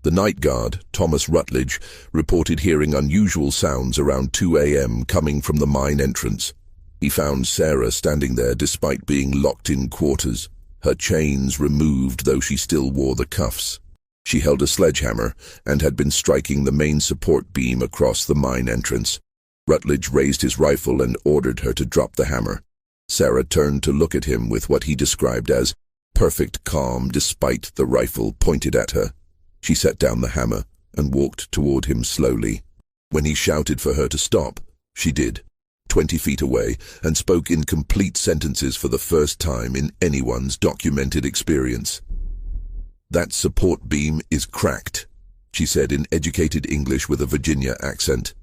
The night guard, Thomas Rutledge, reported hearing unusual sounds around 2 a.m. coming from the mine entrance. He found Sarah standing there despite being locked in quarters, her chains removed though she still wore the cuffs. She held a sledgehammer and had been striking the main support beam across the mine entrance. Rutledge raised his rifle and ordered her to drop the hammer. Sarah turned to look at him with what he described as perfect calm despite the rifle pointed at her. She set down the hammer and walked toward him slowly. When he shouted for her to stop, she did, 20 feet away, and spoke in complete sentences for the first time in anyone's documented experience. "That support beam is cracked," she said in educated English with a Virginia accent.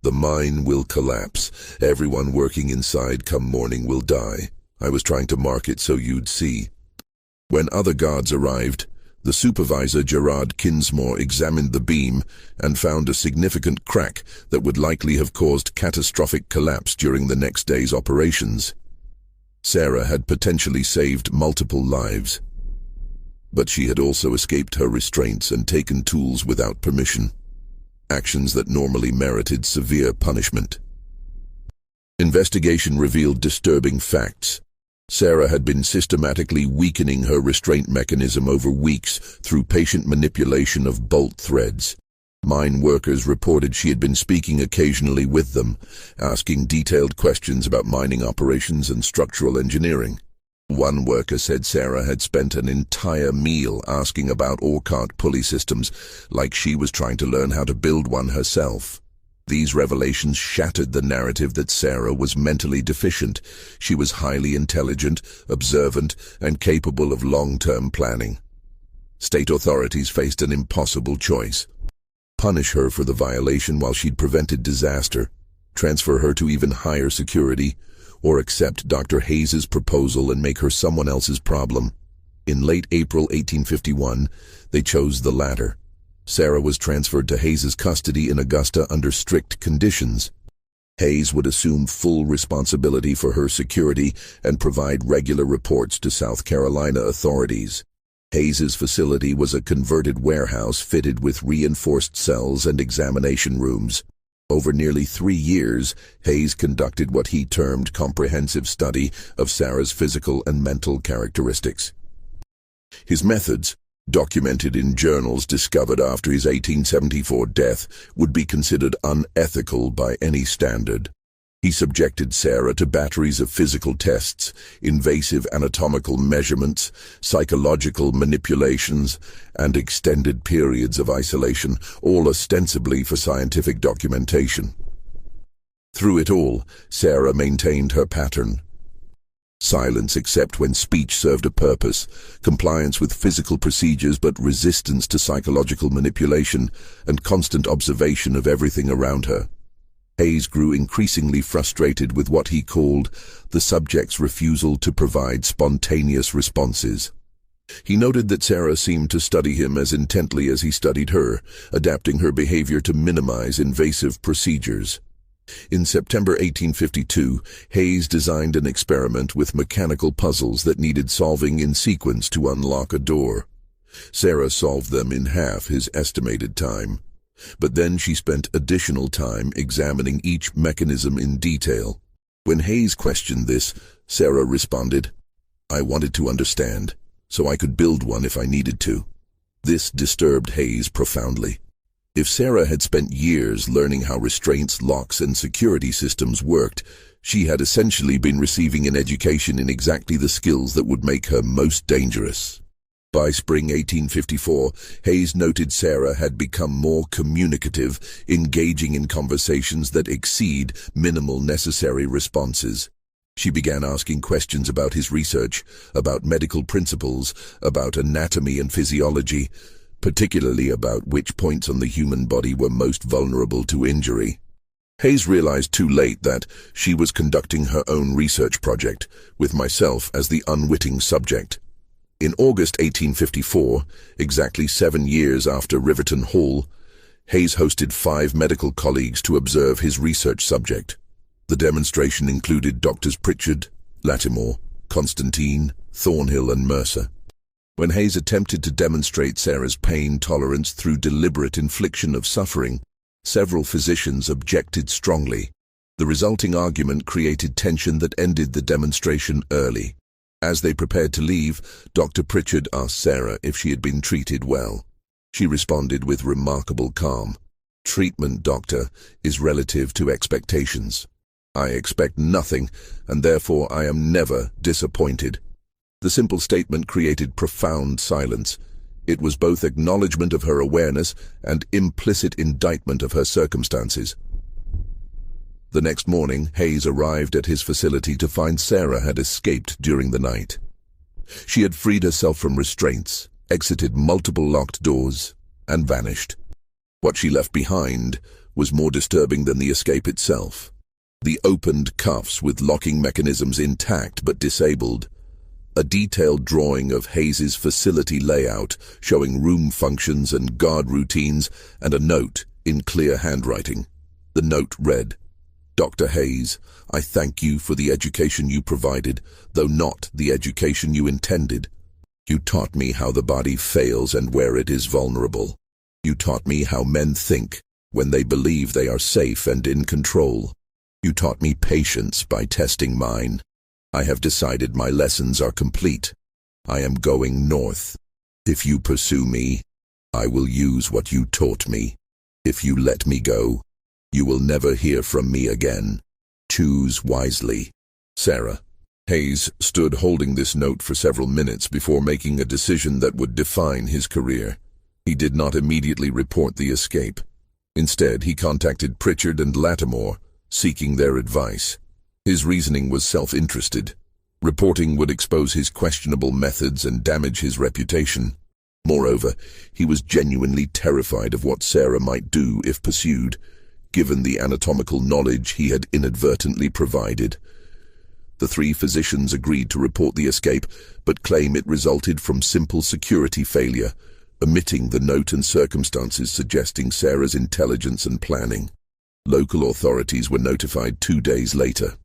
"The mine will collapse. Everyone working inside come morning will die. I was trying to mark it so you'd see." When other guards arrived, the supervisor, Gerard Kinsmore, examined the beam and found a significant crack that would likely have caused catastrophic collapse during the next day's operations. Sarah had potentially saved multiple lives, but she had also escaped her restraints and taken tools without permission, actions that normally merited severe punishment. Investigation revealed disturbing facts. Sarah had been systematically weakening her restraint mechanism over weeks through patient manipulation of bolt threads. Mine workers reported she had been speaking occasionally with them, asking detailed questions about mining operations and structural engineering. One worker said Sarah had spent an entire meal asking about ore cart pulley systems, like she was trying to learn how to build one herself. These revelations shattered the narrative that Sarah was mentally deficient. She was highly intelligent, observant, and capable of long-term planning. State authorities faced an impossible choice: punish her for the violation while she'd prevented disaster, transfer her to even higher security, or accept Dr. Hayes's proposal and make her someone else's problem. In late April 1851, they chose the latter. Sarah was transferred to Hayes's custody in Augusta under strict conditions. Hayes would assume full responsibility for her security and provide regular reports to South Carolina authorities. Hayes's facility was a converted warehouse fitted with reinforced cells and examination rooms. Over nearly 3 years, Hayes conducted what he termed comprehensive study of Sarah's physical and mental characteristics. His methods, documented in journals discovered after his 1874 death, would be considered unethical by any standard. He subjected Sarah to batteries of physical tests, invasive anatomical measurements, psychological manipulations, and extended periods of isolation, all ostensibly for scientific documentation. Through it all, Sarah maintained her pattern: silence except when speech served a purpose, compliance with physical procedures but resistance to psychological manipulation, and constant observation of everything around her. Hayes grew increasingly frustrated with what he called the subject's refusal to provide spontaneous responses. He noted that Sarah seemed to study him as intently as he studied her, adapting her behavior to minimize invasive procedures. In September 1852, Hayes designed an experiment with mechanical puzzles that needed solving in sequence to unlock a door. Sarah solved them in half his estimated time, but then she spent additional time examining each mechanism in detail. When Hayes questioned this, Sarah responded, "I wanted to understand, so I could build one if I needed to." This disturbed Hayes profoundly. If Sarah had spent years learning how restraints, locks, and security systems worked, she had essentially been receiving an education in exactly the skills that would make her most dangerous. By spring 1854, Hayes noted Sarah had become more communicative, engaging in conversations that exceed minimal necessary responses. She began asking questions about his research, about medical principles, about anatomy and physiology, particularly about which points on the human body were most vulnerable to injury. Hayes realized too late that she was conducting her own research project, with myself as the unwitting subject. In August 1854, exactly 7 years after Riverton Hall, Hayes hosted 5 medical colleagues to observe his research subject. The demonstration included Doctors Pritchard, Lattimore, Constantine, Thornhill, and Mercer. When Hayes attempted to demonstrate Sarah's pain tolerance through deliberate infliction of suffering, several physicians objected strongly. The resulting argument created tension that ended the demonstration early. As they prepared to leave, Dr. Pritchard asked Sarah if she had been treated well. She responded with remarkable calm. Treatment, doctor, is relative to expectations. I expect nothing, and therefore I am never disappointed. The simple statement created profound silence. It was both acknowledgement of her awareness and implicit indictment of her circumstances. The next morning, Hayes arrived at his facility to find Sarah had escaped during the night. She had freed herself from restraints, exited multiple locked doors, and vanished. What she left behind was more disturbing than the escape itself. The opened cuffs with locking mechanisms intact but disabled. A detailed drawing of Hayes's facility layout showing room functions and guard routines, and a note in clear handwriting. The note read, "Dr. Hayes, I thank you for the education you provided, though not the education you intended. You taught me how the body fails and where it is vulnerable. You taught me how men think when they believe they are safe and in control. You taught me patience by testing mine. I have decided my lessons are complete. I am going north. If you pursue me, I will use what you taught me. If you let me go, you will never hear from me again. Choose wisely. Sarah." Hayes stood holding this note for several minutes before making a decision that would define his career. He did not immediately report the escape. Instead, he contacted Pritchard and Lattimore, seeking their advice. His reasoning was self-interested. Reporting would expose his questionable methods and damage his reputation. Moreover, he was genuinely terrified of what Sarah might do if pursued, given the anatomical knowledge he had inadvertently provided. The three physicians agreed to report the escape, but claim it resulted from simple security failure, omitting the note and circumstances suggesting Sarah's intelligence and planning. Local authorities were notified 2 days later.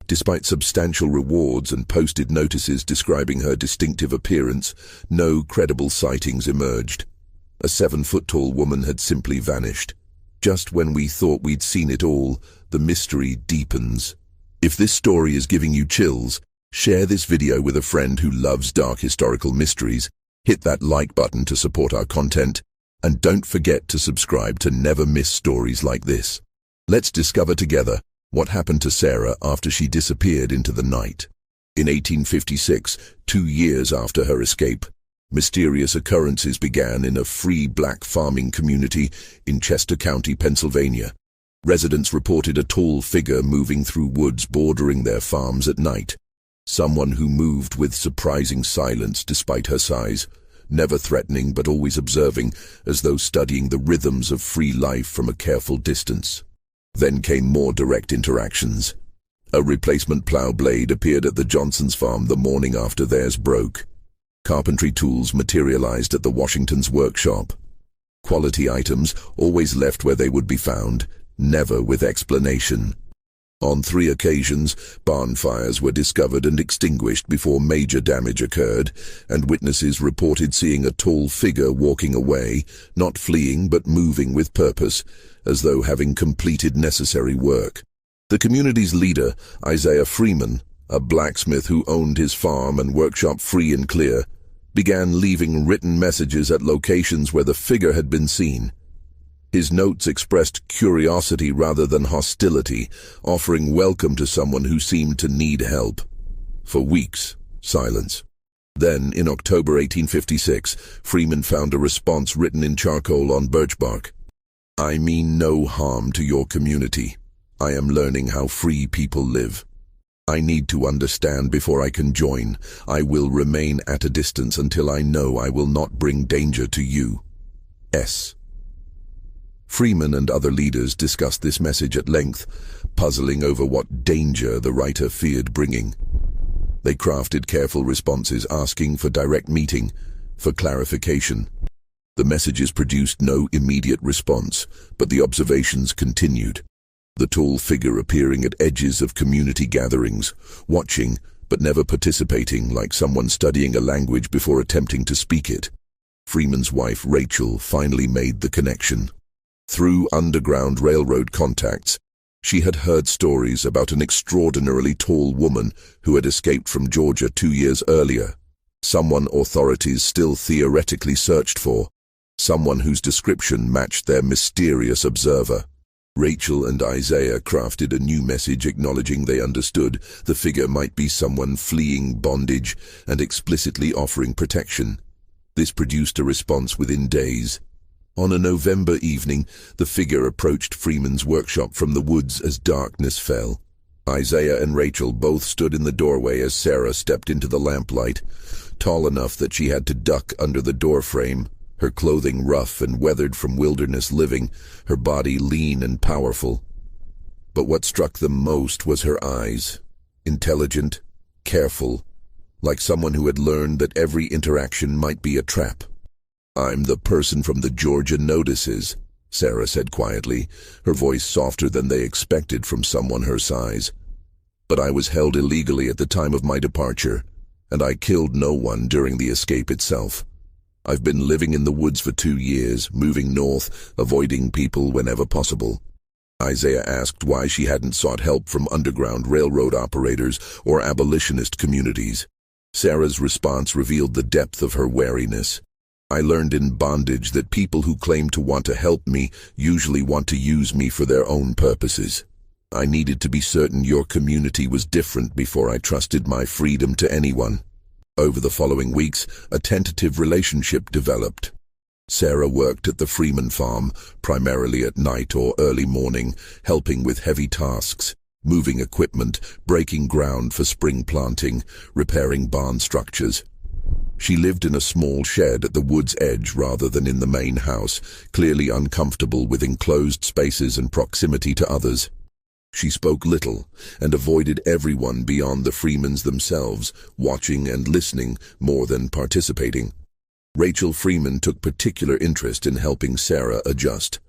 Despite substantial rewards and posted notices describing her distinctive appearance, no credible sightings emerged. A 7-foot-tall woman had simply vanished. Just when we thought we'd seen it all, the mystery deepens. If this story is giving you chills, share this video with a friend who loves dark historical mysteries, hit that like button to support our content, and don't forget to subscribe to never miss stories like this. Let's discover together what happened to Sarah after she disappeared into the night. In 1856, 2 years after her escape, mysterious occurrences began in a free black farming community in Chester County, Pennsylvania. Residents reported a tall figure moving through woods bordering their farms at night. Someone who moved with surprising silence despite her size, never threatening but always observing, as though studying the rhythms of free life from a careful distance. Then came more direct interactions. A replacement plow blade appeared at the Johnsons' farm the morning after theirs broke. Carpentry tools materialized at the Washingtons' workshop. Quality items always left where they would be found, never with explanation. On 3 occasions, barn fires were discovered and extinguished before major damage occurred, and witnesses reported seeing a tall figure walking away, not fleeing but moving with purpose, as though having completed necessary work. The community's leader, Isaiah Freeman, a blacksmith who owned his farm and workshop free and clear, began leaving written messages at locations where the figure had been seen. His notes expressed curiosity rather than hostility, offering welcome to someone who seemed to need help. For weeks, silence. Then, in October 1856, Freeman found a response written in charcoal on birch bark. "I mean no harm to your community. I am learning how free people live. I need to understand before I can join. I will remain at a distance until I know I will not bring danger to you. S." Freeman and other leaders discussed this message at length, puzzling over what danger the writer feared bringing. They crafted careful responses asking for direct meeting, for clarification. The messages produced no immediate response, but the observations continued. The tall figure appearing at edges of community gatherings, watching but never participating, like someone studying a language before attempting to speak it. Freeman's wife, Rachel, finally made the connection. Through Underground Railroad contacts, she had heard stories about an extraordinarily tall woman who had escaped from Georgia 2 years earlier, someone authorities still theoretically searched for. someone whose description matched their mysterious observer. Rachel and Isaiah crafted a new message acknowledging they understood the figure might be someone fleeing bondage and explicitly offering protection. This produced a response within days. On a November evening, the figure approached Freeman's workshop from the woods as darkness fell. Isaiah and Rachel both stood in the doorway as Sarah stepped into the lamplight, tall enough that she had to duck under the doorframe, her clothing rough and weathered from wilderness living, her body lean and powerful. But what struck them most was her eyes, intelligent, careful, like someone who had learned that every interaction might be a trap. "I'm the person from the Georgia Notices," Sarah said quietly, her voice softer than they expected from someone her size. "But I was held illegally at the time of my departure, and I killed no one during the escape itself. I've been living in the woods for 2 years, moving north, avoiding people whenever possible." Isaiah asked why she hadn't sought help from Underground Railroad operators or abolitionist communities. Sarah's response revealed the depth of her wariness. "I learned in bondage that people who claim to want to help me usually want to use me for their own purposes. I needed to be certain your community was different before I trusted my freedom to anyone." Over the following weeks, a tentative relationship developed. Sarah worked at the Freeman farm, primarily at night or early morning, helping with heavy tasks, moving equipment, breaking ground for spring planting, repairing barn structures. She lived in a small shed at the wood's edge rather than in the main house, clearly uncomfortable with enclosed spaces and proximity to others. She spoke little and avoided everyone beyond the Freemans themselves, watching and listening more than participating. Rachel Freeman took particular interest in helping Sarah adjust.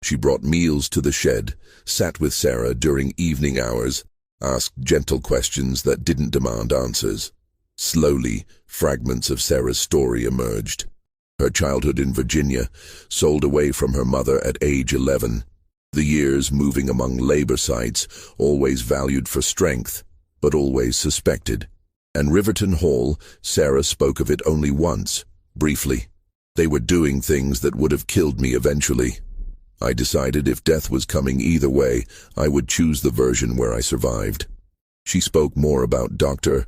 She brought meals to the shed, sat with Sarah during evening hours, asked gentle questions that didn't demand answers. Slowly, fragments of Sarah's story emerged. Her childhood in Virginia, sold away from her mother at age 11. The years moving among labor sites, always valued for strength, but always suspected. And Riverton Hall, Sarah spoke of it only once, briefly. "They were doing things that would have killed me eventually. I decided if death was coming either way, I would choose the version where I survived." She spoke more about Dr.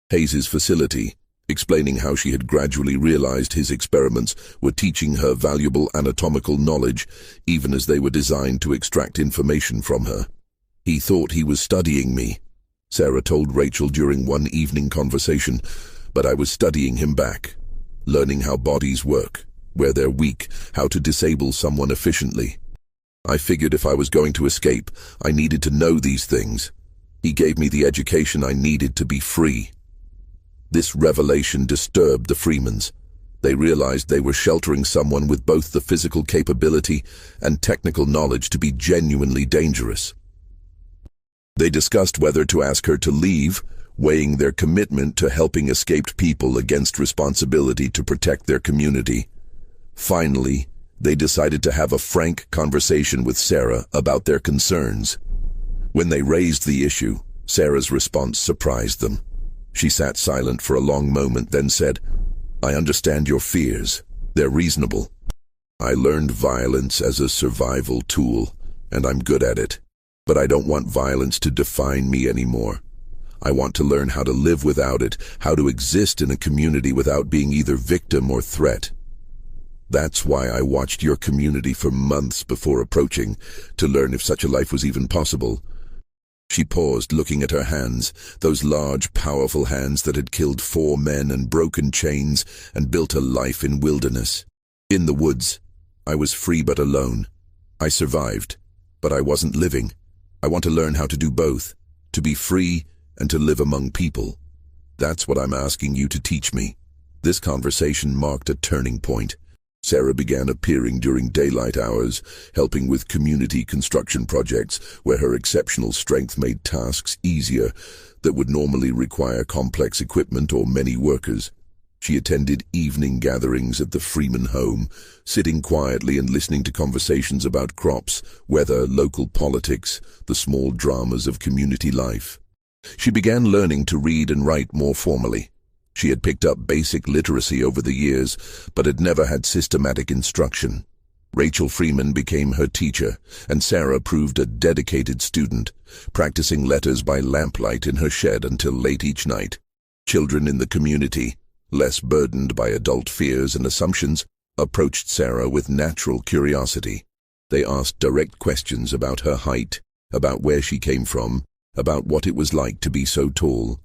Hayes's facility, explaining how she had gradually realized his experiments were teaching her valuable anatomical knowledge, even as they were designed to extract information from her. "He thought he was studying me," Sarah told Rachel during one evening conversation, "but I was studying him back, learning how bodies work, where they're weak, how to disable someone efficiently. I figured if I was going to escape, I needed to know these things. He gave me the education I needed to be free." This revelation disturbed the Freemans. They realized they were sheltering someone with both the physical capability and technical knowledge to be genuinely dangerous. They discussed whether to ask her to leave, weighing their commitment to helping escaped people against responsibility to protect their community. Finally, they decided to have a frank conversation with Sarah about their concerns. When they raised the issue, Sarah's response surprised them. She sat silent for a long moment, then said, "I understand your fears. They're reasonable. I learned violence as a survival tool, and I'm good at it. But I don't want violence to define me anymore. I want to learn how to live without it, how to exist in a community without being either victim or threat. That's why I watched your community for months before approaching, to learn if such a life was even possible." She paused, looking at her hands, those large, powerful hands that had killed 4 men and broken chains and built a life in wilderness. "In the woods, I was free but alone. I survived, but I wasn't living. I want to learn how to do both, to be free and to live among people. That's what I'm asking you to teach me." This conversation marked a turning point. Sarah began appearing during daylight hours, helping with community construction projects where her exceptional strength made tasks easier that would normally require complex equipment or many workers. She attended evening gatherings at the Freeman home, sitting quietly and listening to conversations about crops, weather, local politics, the small dramas of community life. She began learning to read and write more formally. She had picked up basic literacy over the years, but had never had systematic instruction. Rachel Freeman became her teacher, and Sarah proved a dedicated student, practicing letters by lamplight in her shed until late each night. Children in the community, less burdened by adult fears and assumptions, approached Sarah with natural curiosity. They asked direct questions about her height, about where she came from, about what it was like to be so tall.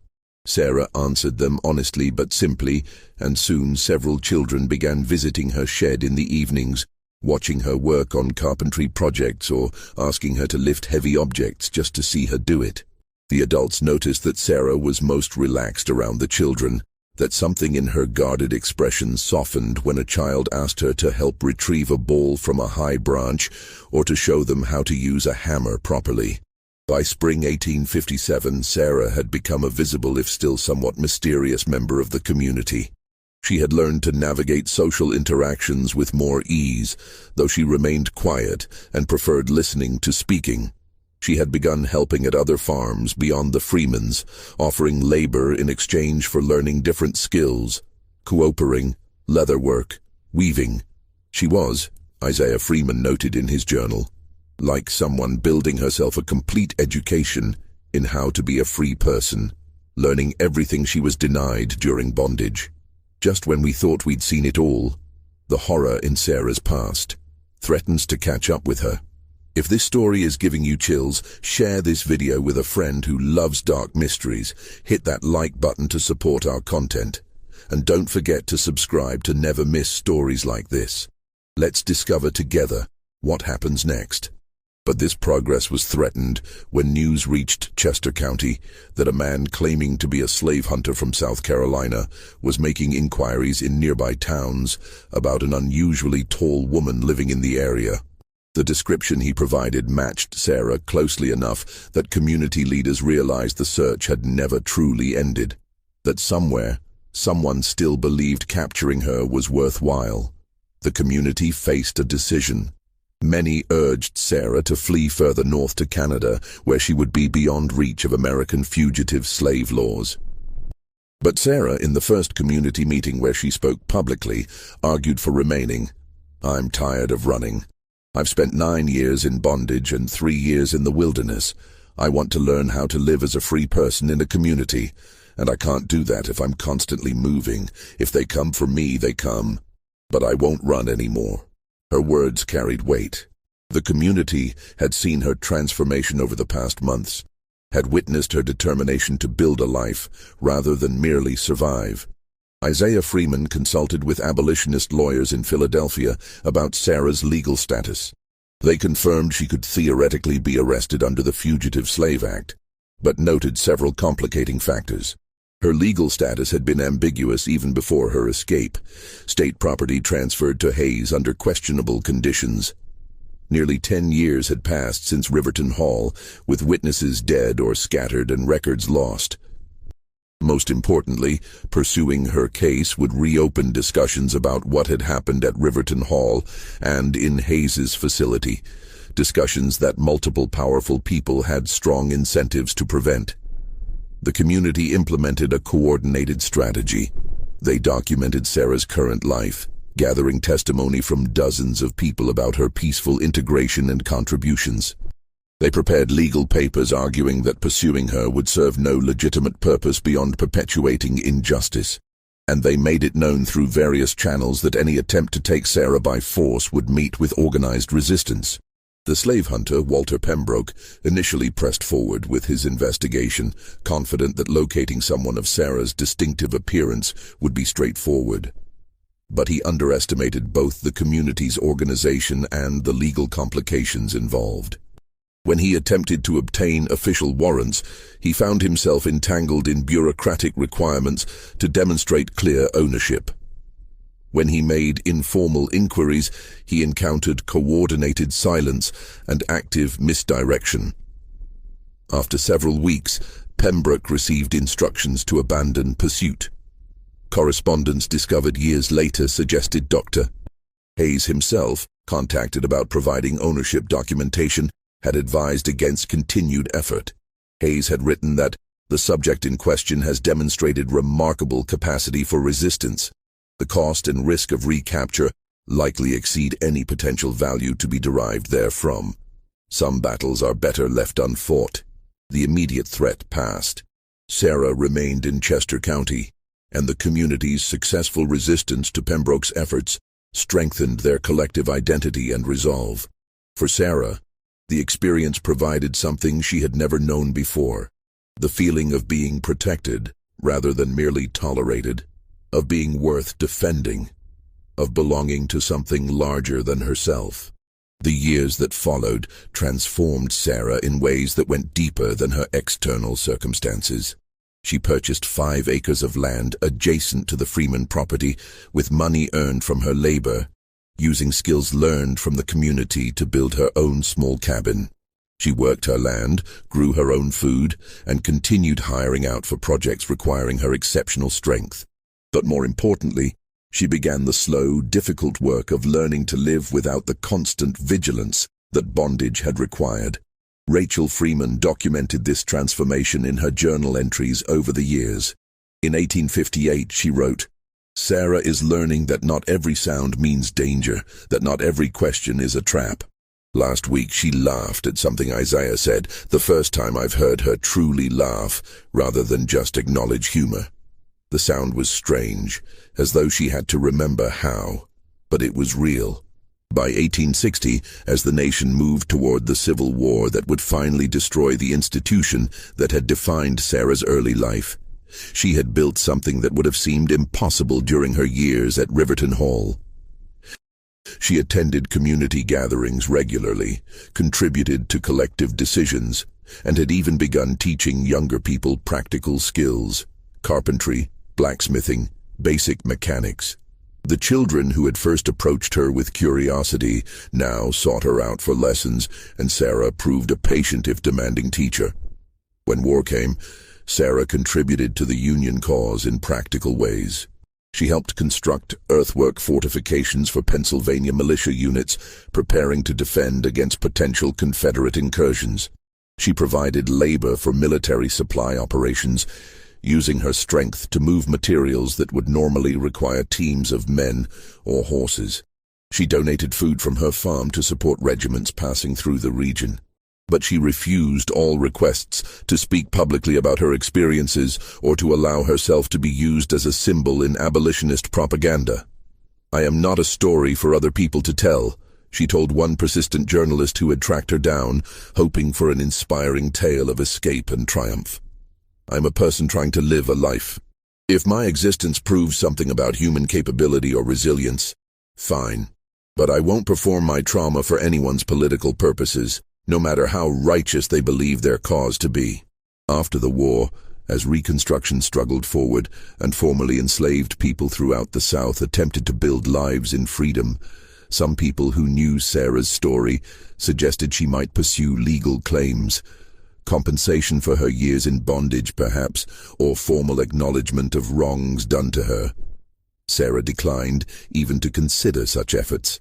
Sarah answered them honestly but simply, and soon several children began visiting her shed in the evenings, watching her work on carpentry projects or asking her to lift heavy objects just to see her do it. The adults noticed that Sarah was most relaxed around the children, that something in her guarded expression softened when a child asked her to help retrieve a ball from a high branch or to show them how to use a hammer properly. By spring 1857, Sarah had become a visible if still somewhat mysterious member of the community. She had learned to navigate social interactions with more ease, though she remained quiet and preferred listening to speaking. She had begun helping at other farms beyond the Freemans, offering labor in exchange for learning different skills: coopering, leatherwork, weaving. She was, Isaiah Freeman noted in his journal, like someone building herself a complete education in how to be a free person, learning everything she was denied during bondage. Just when we thought we'd seen it all, the horror in Sarah's past threatens to catch up with her. If this story is giving you chills, share this video with a friend who loves dark mysteries. Hit that like button to support our content. And don't forget to subscribe to never miss stories like this. Let's discover together what happens next. But this progress was threatened when news reached Chester County that a man claiming to be a slave hunter from South Carolina was making inquiries in nearby towns about an unusually tall woman living in the area. The description he provided matched Sarah closely enough that community leaders realized the search had never truly ended, that somewhere, someone still believed capturing her was worthwhile. The community faced a decision. Many urged Sarah to flee further north to Canada, where she would be beyond reach of American fugitive slave laws. But Sarah, in the first community meeting where she spoke publicly, argued for remaining. "I'm tired of running. I've spent 9 years in bondage and 3 years in the wilderness. I want to learn how to live as a free person in a community, and I can't do that if I'm constantly moving. If they come for me, they come. But I won't run anymore." Her words carried weight. The community had seen her transformation over the past months, had witnessed her determination to build a life rather than merely survive. Isaiah Freeman consulted with abolitionist lawyers in Philadelphia about Sarah's legal status. They confirmed she could theoretically be arrested under the Fugitive Slave Act, but noted several complicating factors. Her legal status had been ambiguous even before her escape. State property transferred to Hayes under questionable conditions. Nearly 10 years had passed since Riverton Hall, with witnesses dead or scattered and records lost. Most importantly, pursuing her case would reopen discussions about what had happened at Riverton Hall and in Hayes's facility, discussions that multiple powerful people had strong incentives to prevent. The community implemented a coordinated strategy. They documented Sarah's current life, gathering testimony from dozens of people about her peaceful integration and contributions. They prepared legal papers arguing that pursuing her would serve no legitimate purpose beyond perpetuating injustice. And they made it known through various channels that any attempt to take Sarah by force would meet with organized resistance. The slave hunter, Walter Pembroke, initially pressed forward with his investigation, confident that locating someone of Sarah's distinctive appearance would be straightforward. But he underestimated both the community's organization and the legal complications involved. When he attempted to obtain official warrants, he found himself entangled in bureaucratic requirements to demonstrate clear ownership. When he made informal inquiries, he encountered coordinated silence and active misdirection. After several weeks, Pembroke received instructions to abandon pursuit. Correspondence discovered years later suggested Dr. Hayes himself, contacted about providing ownership documentation, had advised against continued effort. Hayes had written that The subject in question has demonstrated remarkable capacity for resistance. The cost and risk of recapture likely exceed any potential value to be derived therefrom. Some battles are better left unfought. The immediate threat passed. Sarah remained in Chester County, and the community's successful resistance to Pembroke's efforts strengthened their collective identity and resolve. For Sarah, the experience provided something she had never known before: the feeling of being protected rather than merely tolerated, of being worth defending, of belonging to something larger than herself. The years that followed transformed Sarah in ways that went deeper than her external circumstances. She purchased 5 acres of land adjacent to the Freeman property with money earned from her labor, using skills learned from the community to build her own small cabin. She worked her land, grew her own food, and continued hiring out for projects requiring her exceptional strength. But more importantly, she began the slow, difficult work of learning to live without the constant vigilance that bondage had required. Rachel Freeman documented this transformation in her journal entries over the years. In 1858, she wrote, "Sarah is learning that not every sound means danger, that not every question is a trap." Last week she laughed at something Isaiah said, the first time I've heard her truly laugh, rather than just acknowledge humor. The sound was strange, as though she had to remember how, but it was real. By 1860, as the nation moved toward the Civil War that would finally destroy the institution that had defined Sarah's early life, she had built something that would have seemed impossible during her years at Riverton Hall. She attended community gatherings regularly, contributed to collective decisions, and had even begun teaching younger people practical skills: carpentry, blacksmithing, basic mechanics. The children who had first approached her with curiosity now sought her out for lessons, and Sarah proved a patient if demanding teacher. When war came, Sarah contributed to the Union cause in practical ways. She helped construct earthwork fortifications for Pennsylvania militia units, preparing to defend against potential Confederate incursions. She provided labor for military supply operations, using her strength to move materials that would normally require teams of men or horses. She donated food from her farm to support regiments passing through the region. But she refused all requests to speak publicly about her experiences or to allow herself to be used as a symbol in abolitionist propaganda. "I am not a story for other people to tell," she told one persistent journalist who had tracked her down, hoping for an inspiring tale of escape and triumph. "I'm a person trying to live a life. If my existence proves something about human capability or resilience, fine. But I won't perform my trauma for anyone's political purposes, no matter how righteous they believe their cause to be." After the war, as Reconstruction struggled forward and formerly enslaved people throughout the South attempted to build lives in freedom, some people who knew Sarah's story suggested she might pursue legal claims. Compensation for her years in bondage, perhaps, or formal acknowledgement of wrongs done to her. Sarah declined even to consider such efforts.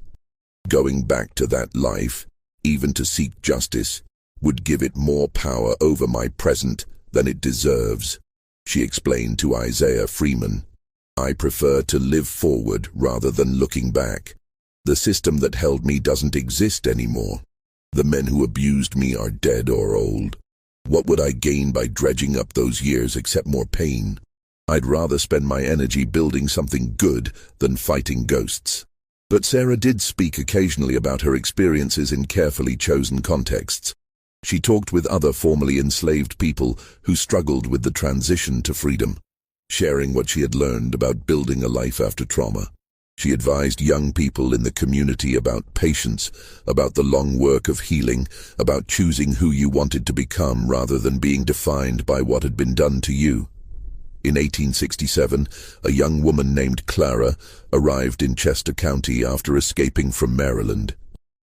Going back to that life, even to seek justice, would give it more power over my present than it deserves, she explained to Isaiah Freeman. "I prefer to live forward rather than looking back. The system that held me doesn't exist anymore. The men who abused me are dead or old. What would I gain by dredging up those years except more pain? I'd rather spend my energy building something good than fighting ghosts." But Sarah did speak occasionally about her experiences in carefully chosen contexts. She talked with other formerly enslaved people who struggled with the transition to freedom, sharing what she had learned about building a life after trauma. She advised young people in the community about patience, about the long work of healing, about choosing who you wanted to become rather than being defined by what had been done to you. In 1867, a young woman named Clara arrived in Chester County after escaping from Maryland.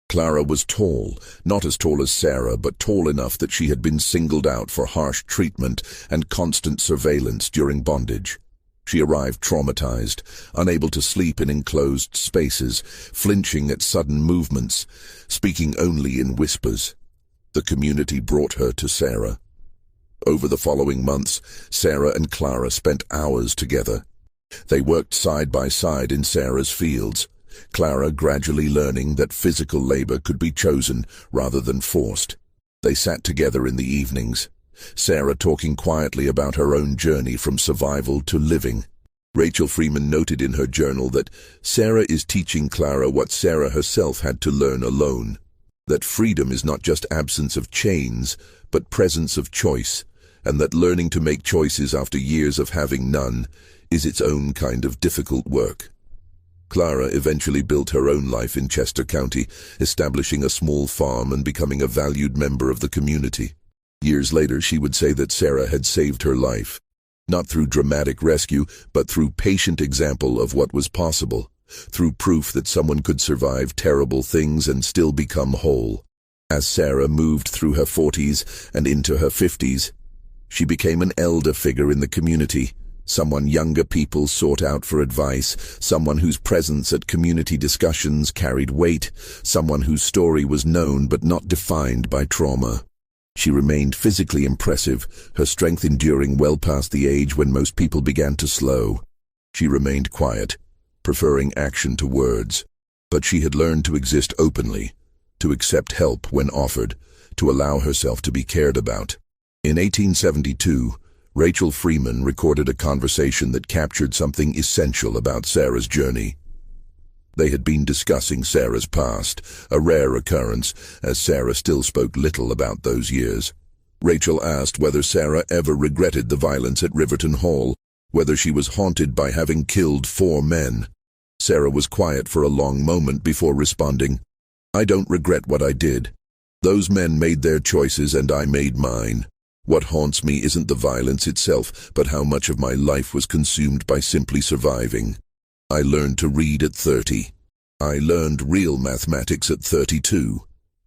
Clara was tall, not as tall as Sarah, but tall enough that she had been singled out for harsh treatment and constant surveillance during bondage. She arrived traumatized, unable to sleep in enclosed spaces, flinching at sudden movements, speaking only in whispers. The community brought her to Sarah. Over the following months, Sarah and Clara spent hours together. They worked side by side in Sarah's fields, Clara gradually learning that physical labor could be chosen rather than forced. They sat together in the evenings, Sarah talking quietly about her own journey from survival to living. Rachel Freeman noted in her journal that Sarah is teaching Clara what Sarah herself had to learn alone, that freedom is not just absence of chains, but presence of choice, and that learning to make choices after years of having none is its own kind of difficult work. Clara eventually built her own life in Chester County, establishing a small farm and becoming a valued member of the community. Years later, she would say that Sarah had saved her life, not through dramatic rescue, but through patient example of what was possible, through proof that someone could survive terrible things and still become whole. As Sarah moved through her 40s and into her 50s, she became an elder figure in the community, someone younger people sought out for advice, someone whose presence at community discussions carried weight, someone whose story was known but not defined by trauma. She remained physically impressive, her strength enduring well past the age when most people began to slow. She remained quiet, preferring action to words, but she had learned to exist openly, to accept help when offered, to allow herself to be cared about. In 1872, Rachel Freeman recorded a conversation that captured something essential about Sarah's journey. They had been discussing Sarah's past, a rare occurrence, as Sarah still spoke little about those years. Rachel asked whether Sarah ever regretted the violence at Riverton Hall, whether she was haunted by having killed 4 men. Sarah was quiet for a long moment before responding, "I don't regret what I did. Those men made their choices and I made mine. What haunts me isn't the violence itself, but how much of my life was consumed by simply surviving. I learned to read at 30. I learned real mathematics at 32.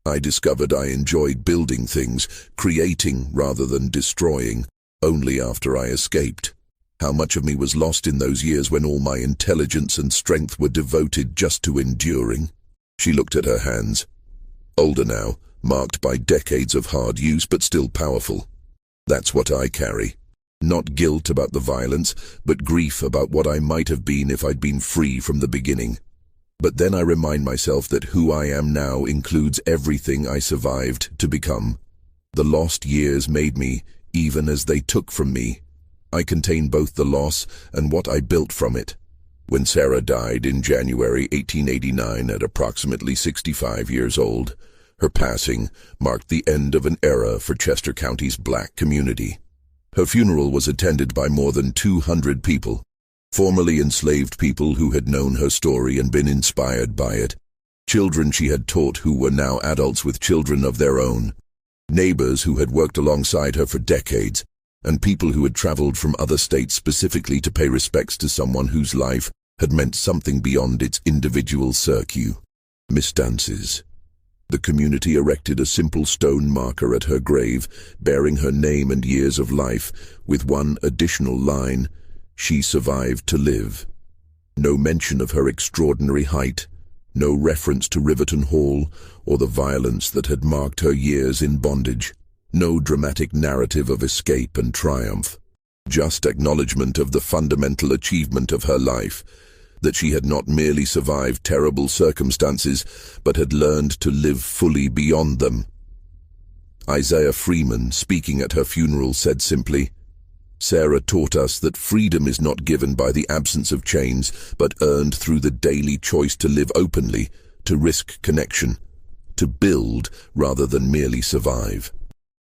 I discovered I enjoyed building things, creating rather than destroying, only after I escaped. How much of me was lost in those years when all my intelligence and strength were devoted just to enduring?" She looked at her hands. Older now, marked by decades of hard use but still powerful. "That's what I carry. Not guilt about the violence, but grief about what I might have been if I'd been free from the beginning. But then I remind myself that who I am now includes everything I survived to become. The lost years made me, even as they took from me. I contain both the loss and what I built from it." When Sarah died in January 1889 at approximately 65 years old, her passing marked the end of an era for Chester County's Black community. Her funeral was attended by more than 200 people, formerly enslaved people who had known her story and been inspired by it, children she had taught who were now adults with children of their own, neighbors who had worked alongside her for decades, and people who had traveled from other states specifically to pay respects to someone whose life had meant something beyond its individual circuit. Miss Dances. The community erected a simple stone marker at her grave, bearing her name and years of life, with one additional line, "She survived to live." No mention of her extraordinary height, no reference to Riverton Hall or the violence that had marked her years in bondage, no dramatic narrative of escape and triumph, just acknowledgement of the fundamental achievement of her life, that she had not merely survived terrible circumstances, but had learned to live fully beyond them. Isaiah Freeman, speaking at her funeral, said simply, "Sarah taught us that freedom is not given by the absence of chains, but earned through the daily choice to live openly, to risk connection, to build rather than merely survive."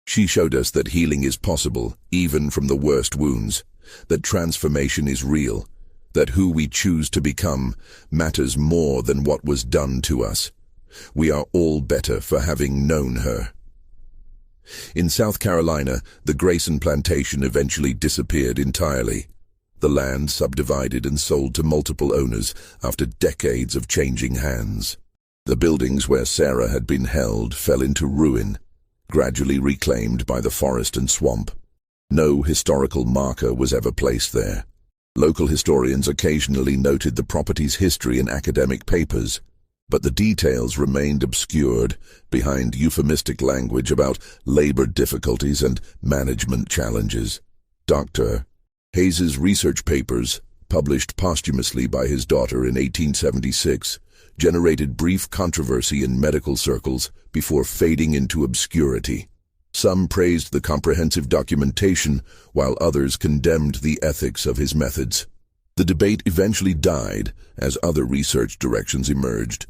She showed us that healing is possible, even from the worst wounds, that transformation is real, that who we choose to become matters more than what was done to us. We are all better for having known her. In South Carolina, the Grayson plantation eventually disappeared entirely. The land subdivided and sold to multiple owners after decades of changing hands. The buildings where Sarah had been held fell into ruin, gradually reclaimed by the forest and swamp. No historical marker was ever placed there. Local historians occasionally noted the property's history in academic papers, but the details remained obscured behind euphemistic language about labor difficulties and management challenges. Dr. Hayes's research papers, published posthumously by his daughter in 1876, generated brief controversy in medical circles before fading into obscurity. Some praised the comprehensive documentation, while others condemned the ethics of his methods. The debate eventually died as other research directions emerged.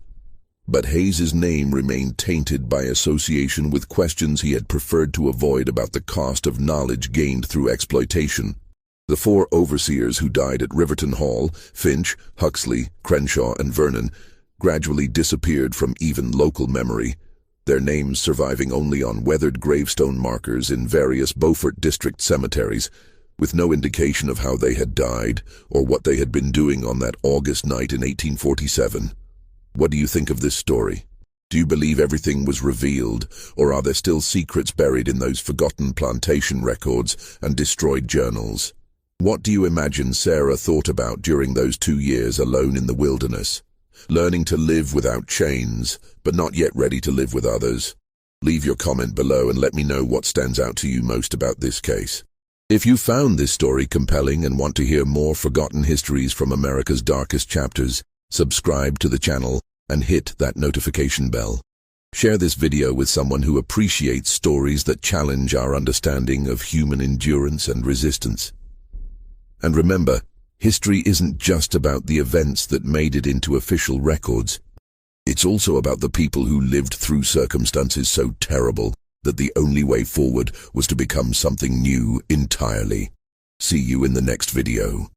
But Hayes's name remained tainted by association with questions he had preferred to avoid about the cost of knowledge gained through exploitation. The 4 overseers who died at Riverton Hall, Finch, Huxley, Crenshaw, and Vernon, gradually disappeared from even local memory, their names surviving only on weathered gravestone markers in various Beaufort district cemeteries, with no indication of how they had died or what they had been doing on that August night in 1847. What do you think of this story? Do you believe everything was revealed, or are there still secrets buried in those forgotten plantation records and destroyed journals? What do you imagine Sarah thought about during those 2 years alone in the wilderness, learning to live without chains, but not yet ready to live with others? Leave your comment below and let me know what stands out to you most about this case. If you found this story compelling and want to hear more forgotten histories from America's darkest chapters, subscribe to the channel and hit that notification bell. Share this video with someone who appreciates stories that challenge our understanding of human endurance and resistance. And remember, history isn't just about the events that made it into official records. It's also about the people who lived through circumstances so terrible that the only way forward was to become something new entirely. See you in the next video.